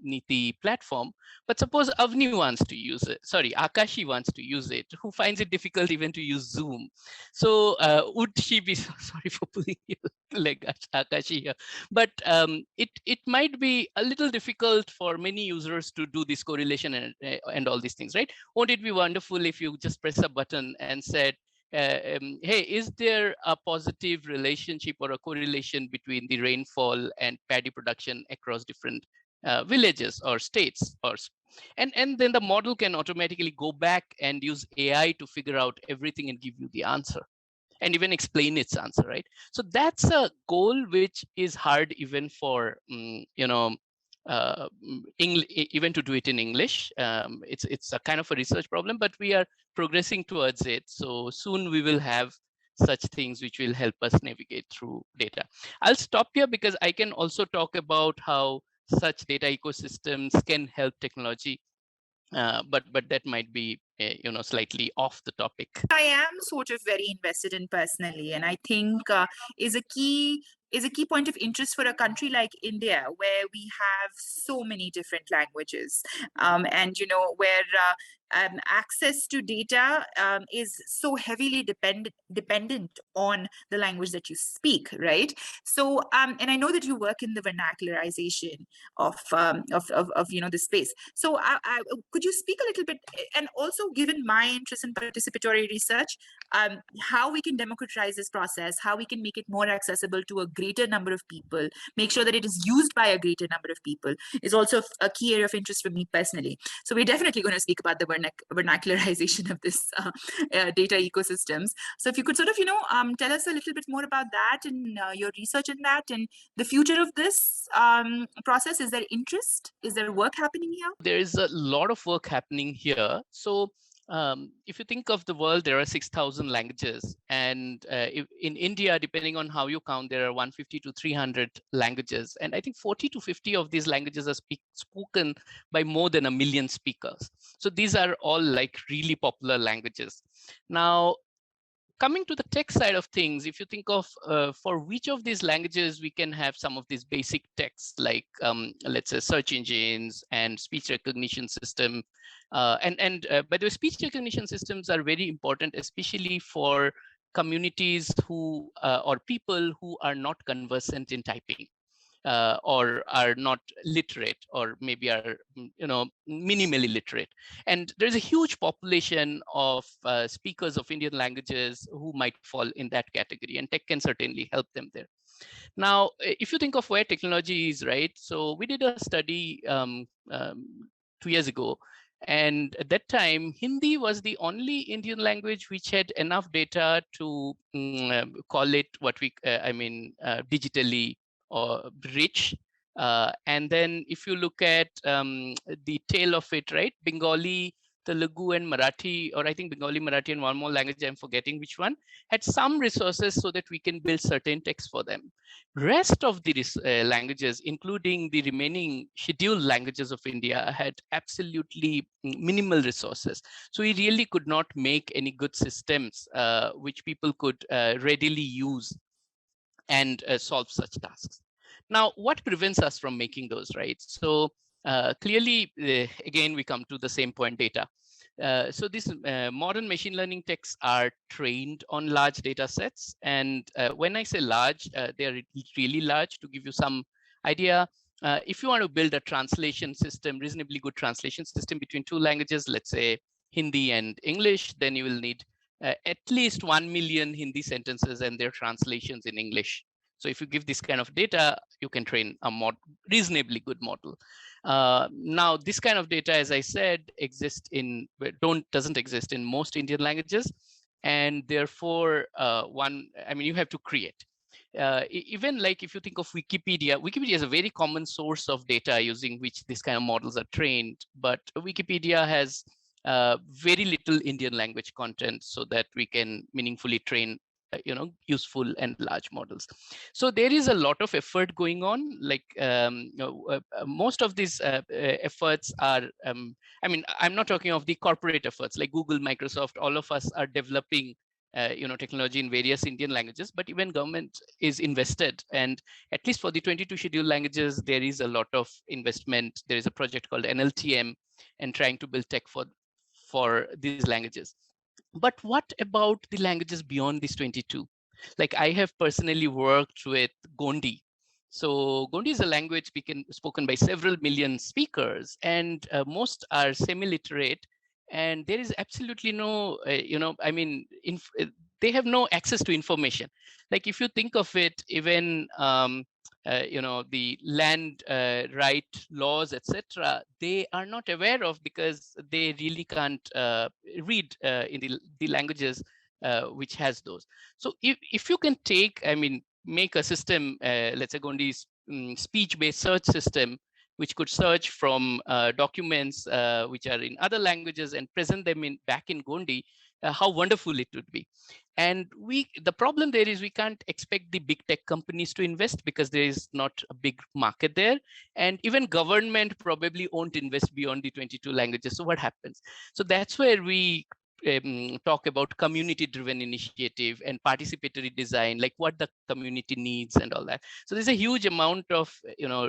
Niti platform. But suppose Avni wants to use it, sorry, Akashi wants to use it, who finds it difficult even to use Zoom. So would she be, sorry for pulling your leg, Akashi here, but it might be a little difficult for many users to do this correlation and all these things, right? Won't it be wonderful if you just press a button and said, hey, is there a positive relationship or a correlation between the rainfall and paddy production across different villages or states, and then the model can automatically go back and use AI to figure out everything and give you the answer and even explain its answer, right? So that's a goal which is hard even for even to do it in English. It's a kind of a research problem, but we are progressing towards it. So soon we will have such things which will help us navigate through data. I'll stop here because I can also talk about how such data ecosystems can help technology, but that might be slightly off the topic. I am sort of very invested in personally, and I think is a key point of interest for a country like India, where we have so many different languages, and where access to data is so heavily dependent on the language that you speak, right? So, and I know that you work in the vernacularization of the space. So, could you speak a little bit, and also given my interest in participatory research, how we can democratize this process, how we can make it more accessible to a greater number of people, make sure that it is used by a greater number of people, is also a key area of interest for me personally. So we're definitely going to speak about the vernacularization of this data ecosystems. So if you could sort of, tell us a little bit more about that and your research in that and the future of this process. Is there interest? Is there work happening here? There is a lot of work happening here. So if you think of the world, there are 6,000 languages. And in India, depending on how you count, there are 150 to 300 languages. And I think 40 to 50 of these languages are spoken by more than 1 million speakers. So these are all like really popular languages. Now, coming to the tech side of things, if you think of for which of these languages we can have some of these basic texts, like let's say search engines and speech recognition system. And by the way, speech recognition systems are very important, especially for communities who or people who are not conversant in typing. Or are not literate, or maybe are minimally literate. And there's a huge population of speakers of Indian languages who might fall in that category, and tech can certainly help them there. Now, if you think of where technology is, right? So we did a study 2 years ago, and at that time, Hindi was the only Indian language which had enough data to call it what we, digitally or rich. And then if you look at the tail of it, right, Bengali, Telugu and Marathi, or I think Bengali, Marathi and one more language, I'm forgetting which one, had some resources so that we can build certain texts for them. Rest of the languages, including the remaining scheduled languages of India, had absolutely minimal resources. So we really could not make any good systems which people could readily use and solve such tasks. Now, what prevents us from making those, right? So clearly, again, we come to the same point, data. So these modern machine learning techs are trained on large data sets. And when I say large, they are really large. To give you some idea, if you want to build a translation system, reasonably good translation system between two languages, let's say Hindi and English, then you will need at least 1 million Hindi sentences and their translations in English. So if you give this kind of data, you can train a reasonably good model. Now, this kind of data, as I said, doesn't exist in most Indian languages, and therefore, you have to create. Even like if you think of Wikipedia is a very common source of data using which these kind of models are trained, but Wikipedia has very little Indian language content so that we can meaningfully train useful and large models. So there is a lot of effort going on. Like most of these efforts are, I mean, I'm not talking of the corporate efforts like Google, Microsoft. All of us are developing technology in various Indian languages, but even government is invested. And at least for the 22 scheduled languages, there is a lot of investment. There is a project called NLTM and trying to build tech for these languages. But what about the languages beyond these 22? Like I have personally worked with Gondi. So Gondi is a language spoken by several million speakers, and most are semi-literate. And there is absolutely no, I mean, they have no access to information. Like if you think of it, even the land right laws, etc., they are not aware of because they really can't read in the languages which has those. So if you can take, I mean, make a system, let's say Gondi's speech-based search system, which could search from documents which are in other languages and present them back in Gondi, how wonderful it would be. And the problem there is we can't expect the big tech companies to invest because there is not a big market there. And even government probably won't invest beyond the 22 languages. So what happens? So that's where we talk about community-driven initiative and participatory design, like what the community needs and all that. So there's a huge amount of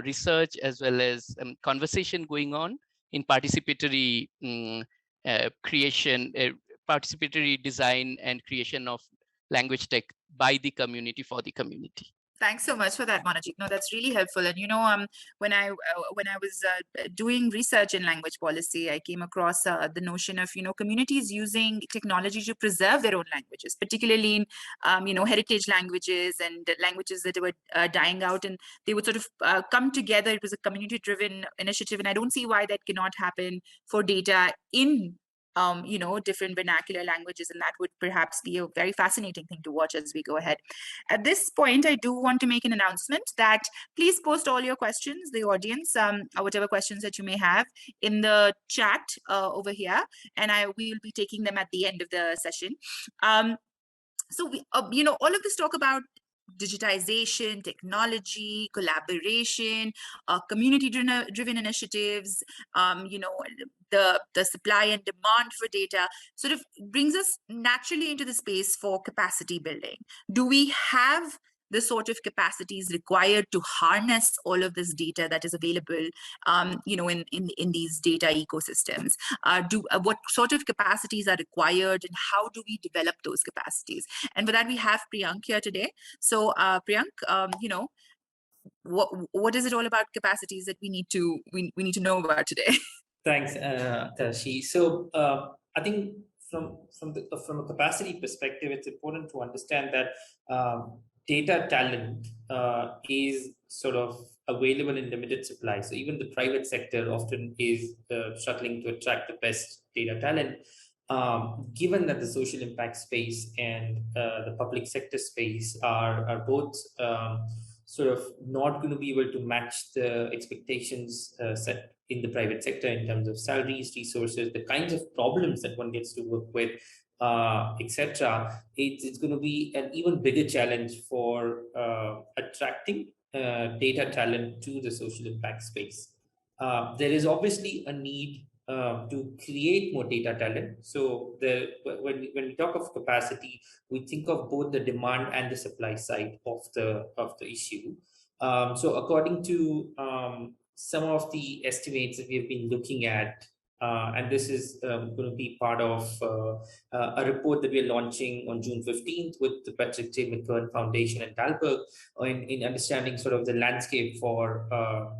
research as well as conversation going on in participatory creation, participatory design and creation of language tech by the community for the community. Thanks so much for that, Monajit. No, that's really helpful. And when I was doing research in language policy, I came across the notion of communities using technology to preserve their own languages, particularly in heritage languages and languages that were dying out, and they would sort of come together. It was a community-driven initiative, and I don't see why that cannot happen for data in different vernacular languages, and that would perhaps be a very fascinating thing to watch as we go ahead. At this point, I do want to make an announcement that please post all your questions, the audience, whatever questions that you may have in the chat over here, and we will be taking them at the end of the session. So we, all of this talk about digitization, technology, collaboration, community-driven initiatives, the supply and demand for data sort of brings us naturally into the space for capacity building. Do we have the sort of capacities required to harness all of this data that is available, in these data ecosystems? What sort of capacities are required, and how do we develop those capacities? And for that, we have Priyank here today. So Priyank, what is it all about capacities that we need to know about today? Thanks, Tashi. So I think from a capacity perspective, it's important to understand that data talent is sort of available in limited supply. So even the private sector often is struggling to attract the best data talent. Given that the social impact space and the public sector space are both sort of not going to be able to match the expectations set in the private sector in terms of salaries, resources, the kinds of problems that one gets to work with, etc. It's going to be an even bigger challenge for attracting data talent to the social impact space. There is obviously a need to create more data talent. So when we talk of capacity, we think of both the demand and the supply side of the issue. So according to some of the estimates that we have been looking at, and this is going to be part of a report that we're launching on June 15th with the Patrick J. McKern Foundation and Dalberg in understanding sort of the landscape for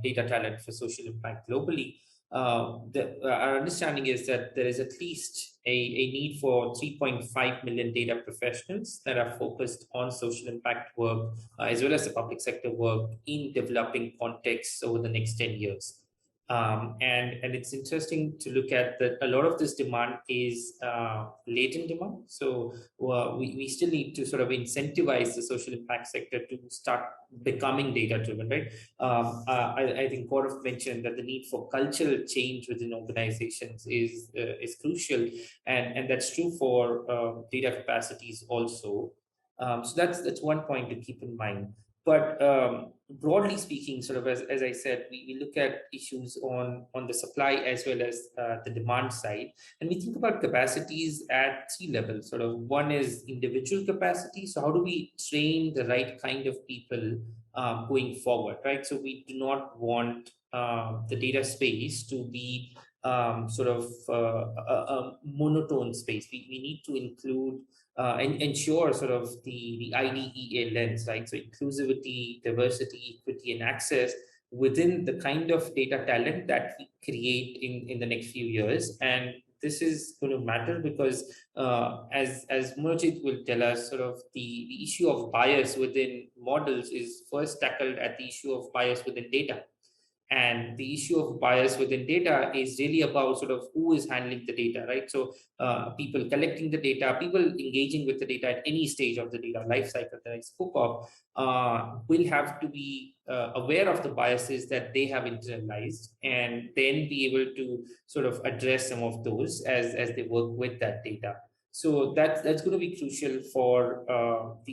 data talent for social impact globally. Our understanding is that there is at least a need for 3.5 million data professionals that are focused on social impact work, as well as the public sector work in developing contexts over the next 10 years. And it's interesting to look at that a lot of this demand is latent demand. So we still need to sort of incentivize the social impact sector to start becoming data driven, right? I think Gaurav mentioned that the need for cultural change within organizations is crucial, and that's true for data capacities also. So that's one point to keep in mind. But broadly speaking, sort of as I said, we look at issues on the supply as well as the demand side. And we think about capacities at three levels. Sort of one is individual capacity. So how do we train the right kind of people going forward, right? So we do not want the data space to be sort of a monotone space. We need to include and ensure sort of the IDEA lens, right? So inclusivity, diversity, equity, and access within the kind of data talent that we create in the next few years. And this is going to matter because as Monajit will tell us, sort of the issue of bias within models is first tackled at the issue of bias within data. And the issue of bias within data is really about sort of who is handling the data, right? So people collecting the data, people engaging with the data at any stage of the data lifecycle that I spoke of, will have to be aware of the biases that they have internalized, and then be able to sort of address some of those as they work with that data. So that's going to be crucial for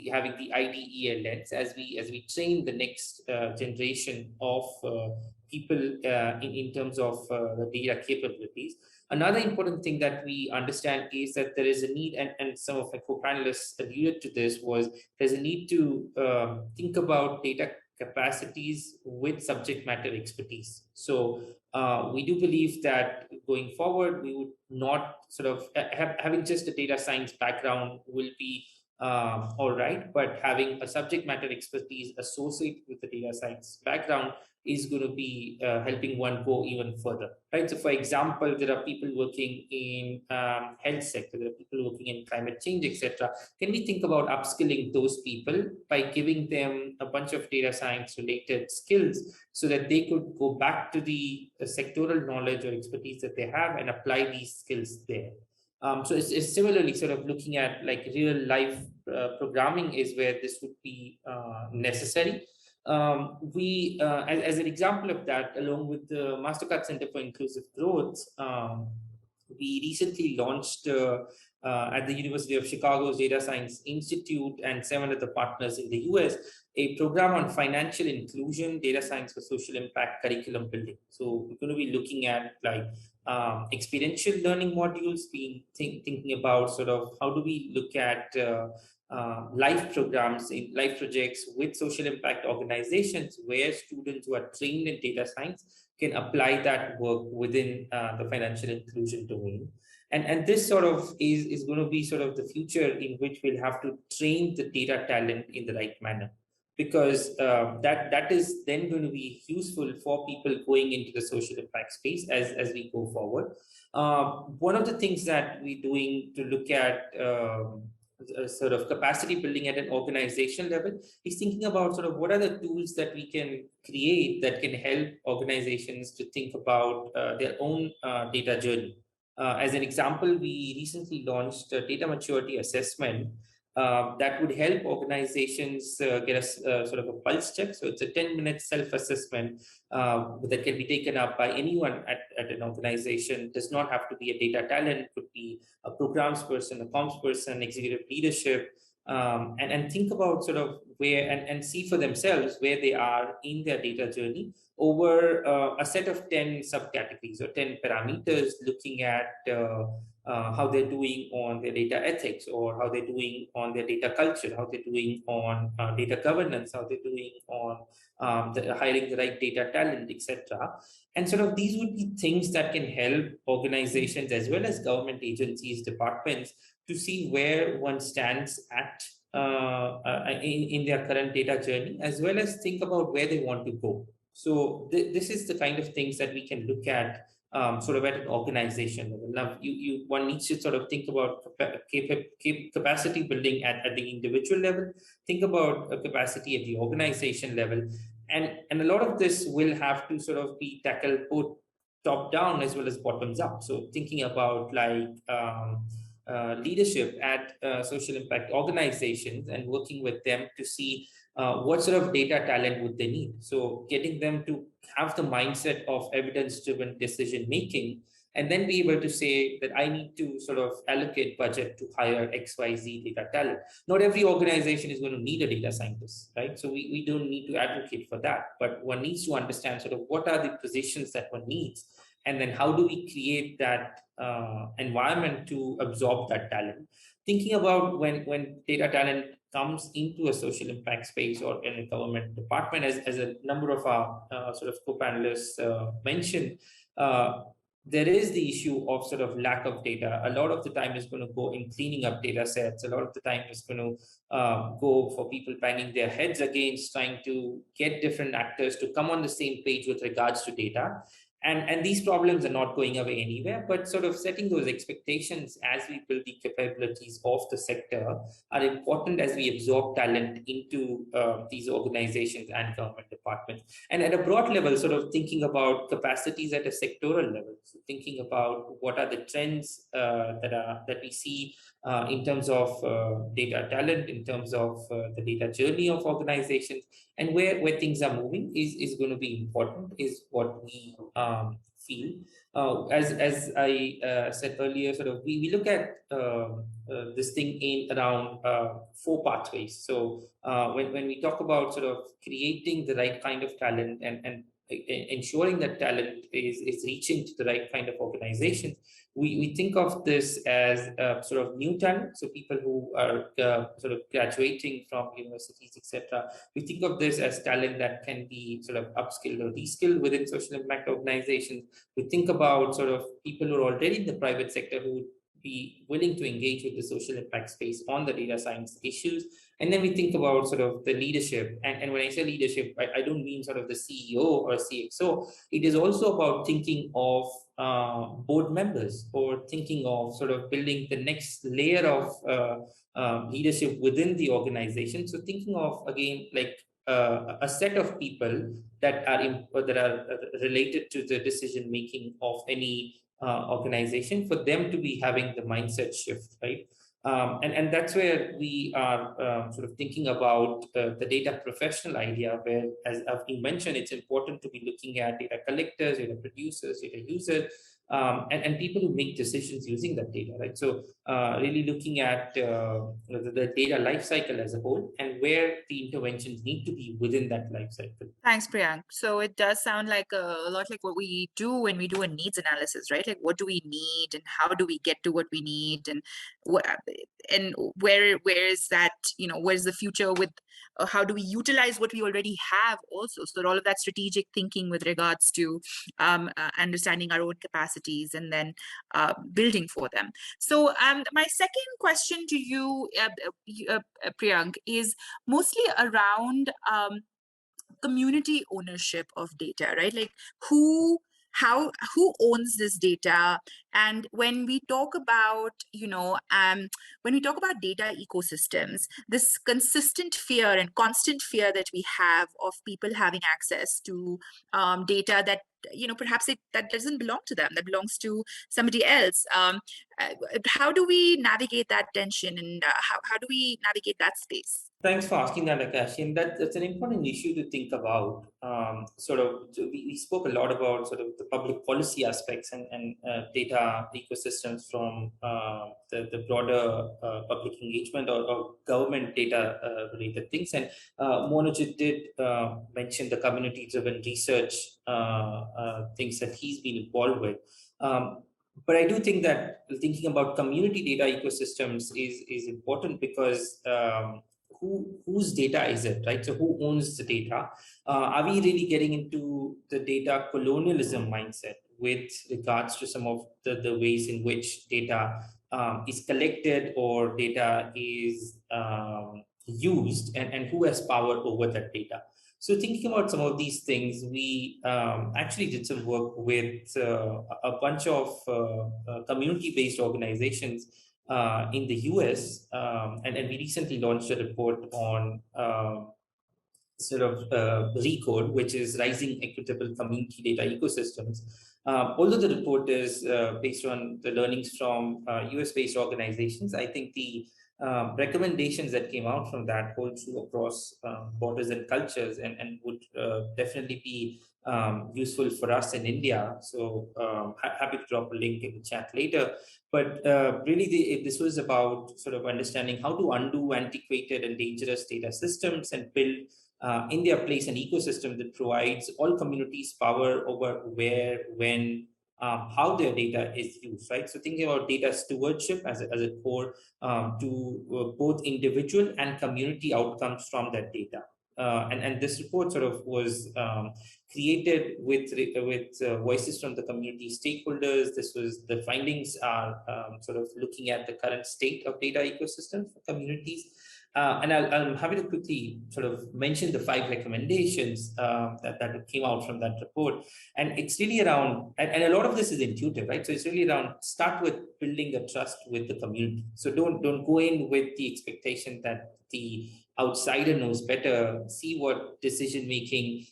having the IDEA lens as we train the next generation of people in terms of the data capabilities. Another important thing that we understand is that there is a need, and some of my co-panelists alluded to this, was there's a need to think about data capacities with subject matter expertise. So we do believe that going forward, we would not sort of having just a data science background will be all right, but having a subject matter expertise associated with the data science background is going to be helping one go even further, right? So for example, there are people working in health sector, there are people working in climate change, etc. Can we think about upskilling those people by giving them a bunch of data science related skills so that they could go back to the sectoral knowledge or expertise that they have and apply these skills there? So it's similarly sort of looking at like real life programming is where this would be necessary. As an example of that, along with the Mastercard Center for Inclusive Growth, we recently launched at the University of Chicago's Data Science Institute and 7 other partners in the US, a program on financial inclusion, data science for social impact curriculum building. So we're going to be looking at like experiential learning modules, thinking about sort of how do we look at live programs, in live projects with social impact organizations where students who are trained in data science can apply that work within the financial inclusion domain. And this sort of is going to be sort of the future in which we'll have to train the data talent in the right manner, because that is then going to be useful for people going into the social impact space as we go forward. One of the things that we're doing to look at sort of capacity building at an organization level is thinking about sort of what are the tools that we can create that can help organizations to think about their own data journey. As an example, we recently launched a data maturity assessment that would help organizations get a sort of a pulse check. So it's a 10-minute self-assessment that can be taken up by anyone at an organization. Does not have to be a data talent, could be a programs person, a comms person, executive leadership, and think about sort of where and see for themselves where they are in their data journey over a set of 10 subcategories or 10 parameters, looking at how they're doing on their data ethics, or how they're doing on their data culture, how they're doing on data governance, how they're doing on hiring the right data talent, etc. And sort of these would be things that can help organizations as well as government agencies, departments, to see where one stands at in their current data journey, as well as think about where they want to go. So this is the kind of things that we can look at sort of at an organization level. Now, one needs to sort of think about capacity building at the individual level, think about capacity at the organization level, and a lot of this will have to sort of be tackled both top down as well as bottoms up. So thinking about like leadership at social impact organizations and working with them to see what sort of data talent would they need. So getting them to have the mindset of evidence-driven decision making and then be able to say that I need to sort of allocate budget to hire XYZ data talent. Not every organization is going to need a data scientist, right? So we don't need to advocate for that, but one needs to understand sort of what are the positions that one needs, and then how do we create that environment to absorb that talent. Thinking about when data talent comes into a social impact space or in a government department, as a number of our sort of co-panelists mentioned, there is the issue of sort of lack of data. A lot of the time is going to go in cleaning up data sets. A lot of the time is going to go for people banging their heads against trying to get different actors to come on the same page with regards to data. And these problems are not going away anywhere, but sort of setting those expectations as we build the capabilities of the sector are important as we absorb talent into these organizations and government departments. And at a broad level, sort of thinking about capacities at a sectoral level, so thinking about what are the trends that we see in terms of data talent, in terms of the data journey of organizations, and where things are moving is going to be important, is what we feel. As I said earlier, sort of we look at this thing in around 4 pathways. So when we talk about sort of creating the right kind of talent and ensuring that talent is reaching to the right kind of organizations, we think of this as sort of new talent. So people who are sort of graduating from universities, etc. We think of this as talent that can be sort of upskilled or reskilled within social impact organizations. We think about sort of people who are already in the private sector who would be willing to engage with the social impact space on the data science issues. And then we think about sort of the leadership. And when I say leadership, I don't mean sort of the CEO or CXO. It is also about thinking of board members, or thinking of sort of building the next layer of leadership within the organization. So thinking of, again, like a set of people that are related to the decision making of any organization, for them to be having the mindset shift, right? And that's where we are sort of thinking about the data professional idea, where, as Avni mentioned, it's important to be looking at data collectors, data producers, data users, and people who make decisions using that data, right? So really looking at the data lifecycle as a whole, and where the interventions need to be within that lifecycle. Thanks, Priyank. So it does sound like a lot like what we do when we do a needs analysis, right? Like, what do we need, and how do we get to what we need, and where is that, where's the future with how do we utilize what we already have also? So all of that strategic thinking with regards to understanding our own capacities and then building for them. So my second question to you, Priyank, is mostly around community ownership of data, right? Like who owns this data? And when we talk about, when we talk about data ecosystems, this consistent fear and constant fear that we have of people having access to data that, perhaps that doesn't belong to them, that belongs to somebody else. How do we navigate that tension, and how do we navigate that space? Thanks for asking that, Akash. And that's an important issue to think about. We spoke a lot about sort of the public policy aspects and data ecosystems from the broader public engagement or government data related things. And Monajit did mention the community-driven research things that he's been involved with. But I do think that thinking about community data ecosystems is important, because whose data is it, right? So who owns the data? Are we really getting into the data colonialism mindset with regards to some of the ways in which data is collected or data is used, and who has power over that data? So thinking about some of these things, we actually did some work with a bunch of community-based organizations in the US, and we recently launched a report on RECODE, which is Rising Equitable Community Data Ecosystems. Although the report is based on the learnings from US-based organizations, I think the recommendations that came out from that hold true across borders and cultures, and would definitely be useful for us in India. So happy to drop a link in the chat later. But really, this was about sort of understanding how to undo antiquated and dangerous data systems and build in their place an ecosystem that provides all communities power over where, when, how their data is used, right? So thinking about data stewardship as a core to both individual and community outcomes from that data. And this report sort of was created with voices from the community stakeholders. The findings are sort of looking at the current state of data ecosystems for communities. And I'm happy to quickly sort of mention the 5 recommendations that came out from that report. And it's really around, and a lot of this is intuitive, right? So it's really around start with building the trust with the community. So don't go in with the expectation that the outsider knows better. See what decision making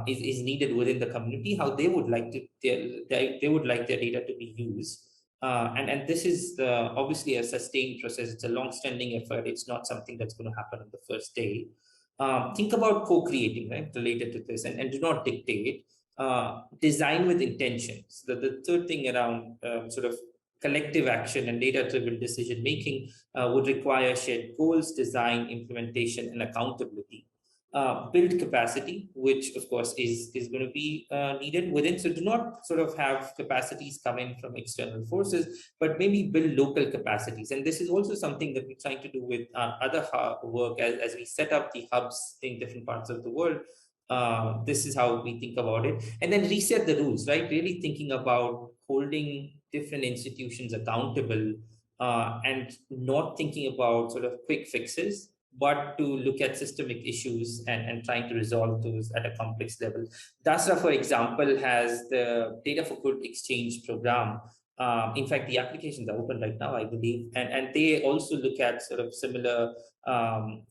is needed within the community, how they would like to they would like their data to be used. And this is obviously a sustained process. It's a long-standing effort. It's not something that's going to happen on the first day. Think about co-creating, right, related to this, and do not dictate. Design with intentions. The third thing around sort of collective action and data-driven decision-making would require shared goals, design, implementation, and accountability. Build capacity, which of course is going to be needed within. So do not sort of have capacities come in from external forces, but maybe build local capacities. And this is also something that we're trying to do with our other work as we set up the hubs in different parts of the world. This is how we think about it. And then reset the rules, right? Really thinking about holding different institutions accountable and not thinking about sort of quick fixes, but to look at systemic issues and trying to resolve those at a complex level. DASRA, for example, has the Data for Good Exchange program. In fact, the applications are open right now, I believe. And they also look at sort of similar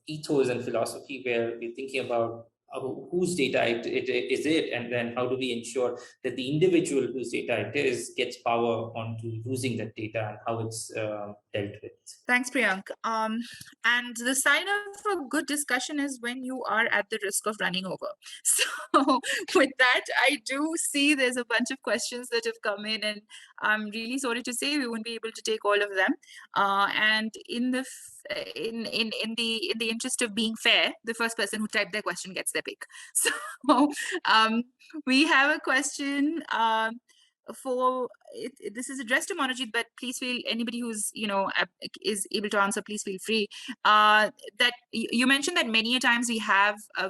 ethos and philosophy where we're thinking about whose data is it, and then how do we ensure that the individual whose data it is gets power onto using that data and how it's dealt with. Thanks, Priyank. And the sign of a good discussion is when you are at the risk of running over. So with that, I do see there's a bunch of questions that have come in, and I'm really sorry to say we won't be able to take all of them. And in the interest of being fair, the first person who typed their question gets their pick. So we have a question. This is addressed to Monajit, but please feel anybody who's is able to answer, please feel free. That you mentioned that many a times we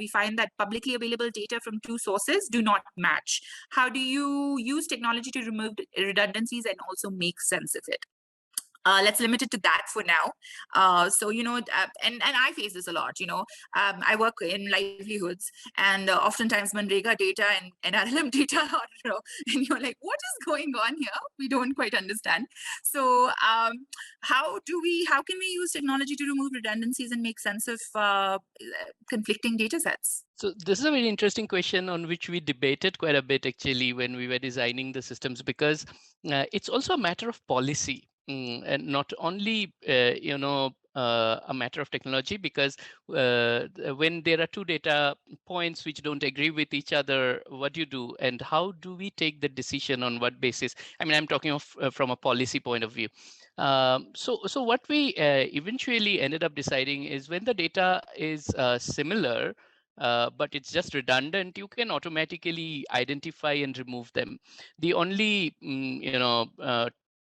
find that publicly available data from 2 sources do not match. How do you use technology to remove redundancies and also make sense of it? Let's limit it to that for now. So, and I face this a lot, I work in livelihoods, and oftentimes Manrega data and NRLM data are, and you're like, what is going on here? We don't quite understand. So how can we use technology to remove redundancies and make sense of conflicting data sets? So this is a very interesting question on which we debated quite a bit actually when we were designing the systems, because it's also a matter of policy. And not only a matter of technology, because when there are 2 data points which don't agree with each other, what do you do, and how do we take the decision, on what basis? I mean, I'm talking of from a policy point of view. So what we eventually ended up deciding is, when the data is similar, but it's just redundant, you can automatically identify and remove them. The only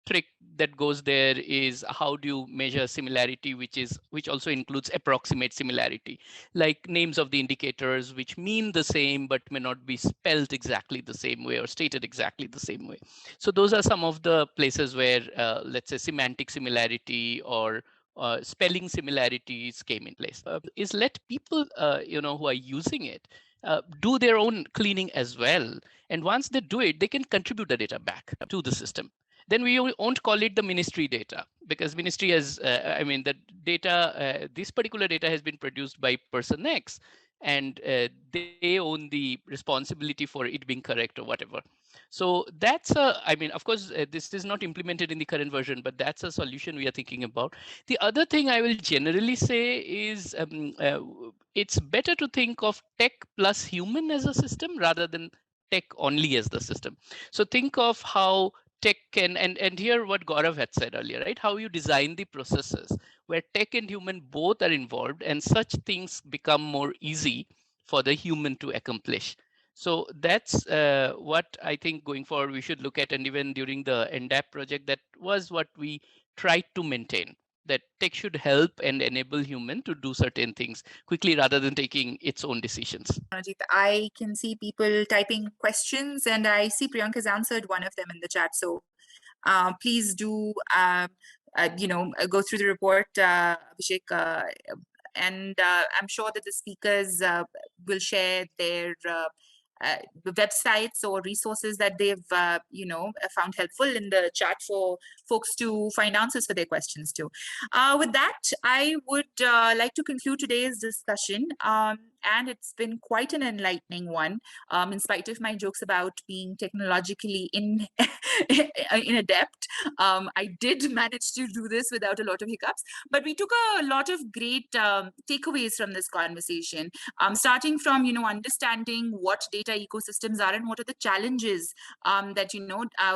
trick that goes there is, how do you measure similarity, which also includes approximate similarity, like names of the indicators which mean the same but may not be spelled exactly the same way or stated exactly the same way. So those are some of the places where let's say semantic similarity or spelling similarities came in place. Is let people who are using it do their own cleaning as well, and once they do it, they can contribute the data back to the system. Then we won't call it the ministry data, because ministry has, the data, this particular data has been produced by person X, and they own the responsibility for it being correct or whatever. So that's I mean, of course, this is not implemented in the current version, but that's a solution we are thinking about. The other thing I will generally say is it's better to think of tech plus human as a system rather than tech only as the system. So think of how tech can, and here what Gaurav had said earlier, right? How you design the processes where tech and human both are involved, and such things become more easy for the human to accomplish. So that's what I think going forward we should look at. And even during the NDAP project, that was what we tried to maintain, that tech should help and enable human to do certain things quickly rather than taking its own decisions. I can see people typing questions, and I see Priyank has answered one of them in the chat. So please do, go through the report, Abhishek, and I'm sure that the speakers will share their websites or resources that they've found helpful in the chat for folks to find answers for their questions too. With that, I would like to conclude today's discussion, and it's been quite an enlightening one, in spite of my jokes about being technologically inadept. I did manage to do this without a lot of hiccups, but we took a lot of great takeaways from this conversation, starting from understanding what data ecosystems are and what are the challenges that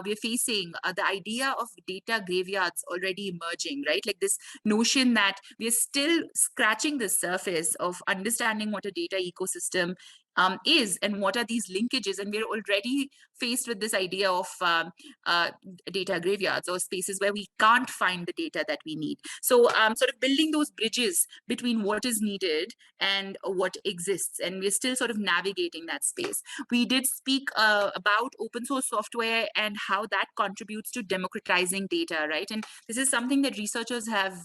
we're facing. The idea of data graveyards already emerging, right? Like this notion that we're still scratching the surface of understanding what a data ecosystem is and what are these linkages, and we're already faced with this idea of data graveyards or spaces where we can't find the data that we need. So sort of building those bridges between what is needed and what exists, and we're still sort of navigating that space. We did speak about open source software and how that contributes to democratizing data, right? And this is something that researchers have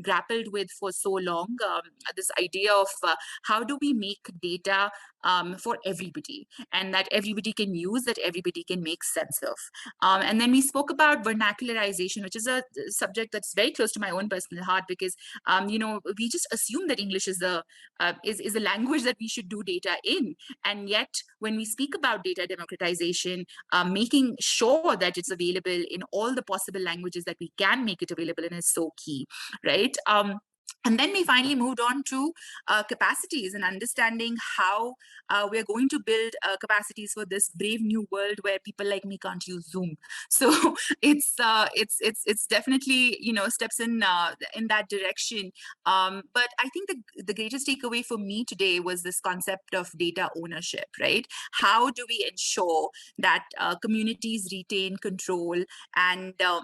grappled with for so long, this idea of how do we make data for everybody, and that everybody can use, that everybody can make sense of. And then we spoke about vernacularization, which is a subject that's very close to my own personal heart, because we just assume that English is a language that we should do data in, and yet when we speak about data democratization, making sure that it's available in all the possible languages that we can make it available in is so key, right? And then we finally moved on to capacities and understanding how we're going to build capacities for this brave new world where people like me can't use Zoom. So it's definitely steps in that direction. But I think the greatest takeaway for me today was this concept of data ownership, right? How do we ensure that communities retain control and are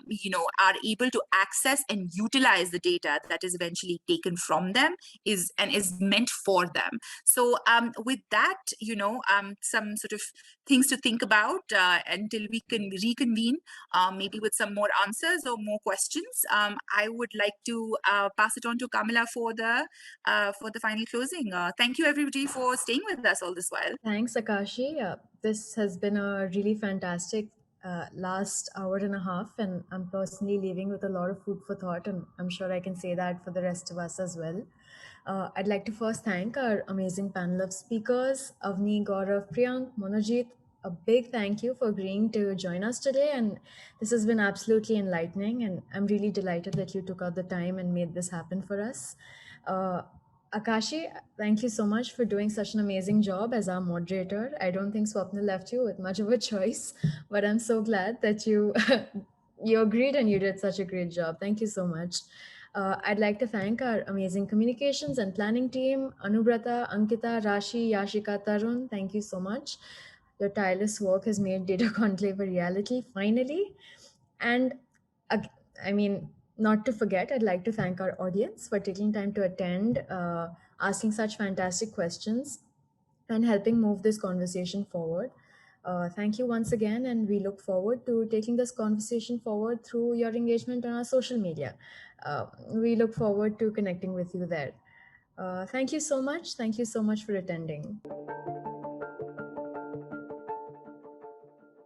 able to access and utilize the data that is eventually taken from them is meant for them. So with that, some sort of things to think about until we can reconvene, maybe with some more answers or more questions. I would like to pass it on to Kamila for the final closing. Thank you everybody for staying with us all this while. Thanks, Akashi. This has been a really fantastic last hour and a half, and I'm personally leaving with a lot of food for thought, and I'm sure I can say that for the rest of us as well. I'd like to first thank our amazing panel of speakers, AVNI, Gaurav, Priyank, Monajit. A big thank you for agreeing to join us today, and this has been absolutely enlightening, and I'm really delighted that you took out the time and made this happen for us. Akashi, thank you so much for doing such an amazing job as our moderator. I don't think Swapna left you with much of a choice, but I'm so glad that you you agreed and you did such a great job. Thank you so much. I'd like to thank our amazing communications and planning team, Anubrata, Ankita, Rashi, Yashika, Tarun. Thank you so much. Your tireless work has made Data Conclave a reality, finally. And I mean, not to forget, I'd like to thank our audience for taking time to attend, asking such fantastic questions, and helping move this conversation forward. Thank you once again, and we look forward to taking this conversation forward through your engagement on our social media. We look forward to connecting with you there. Thank you so much. Thank you so much for attending.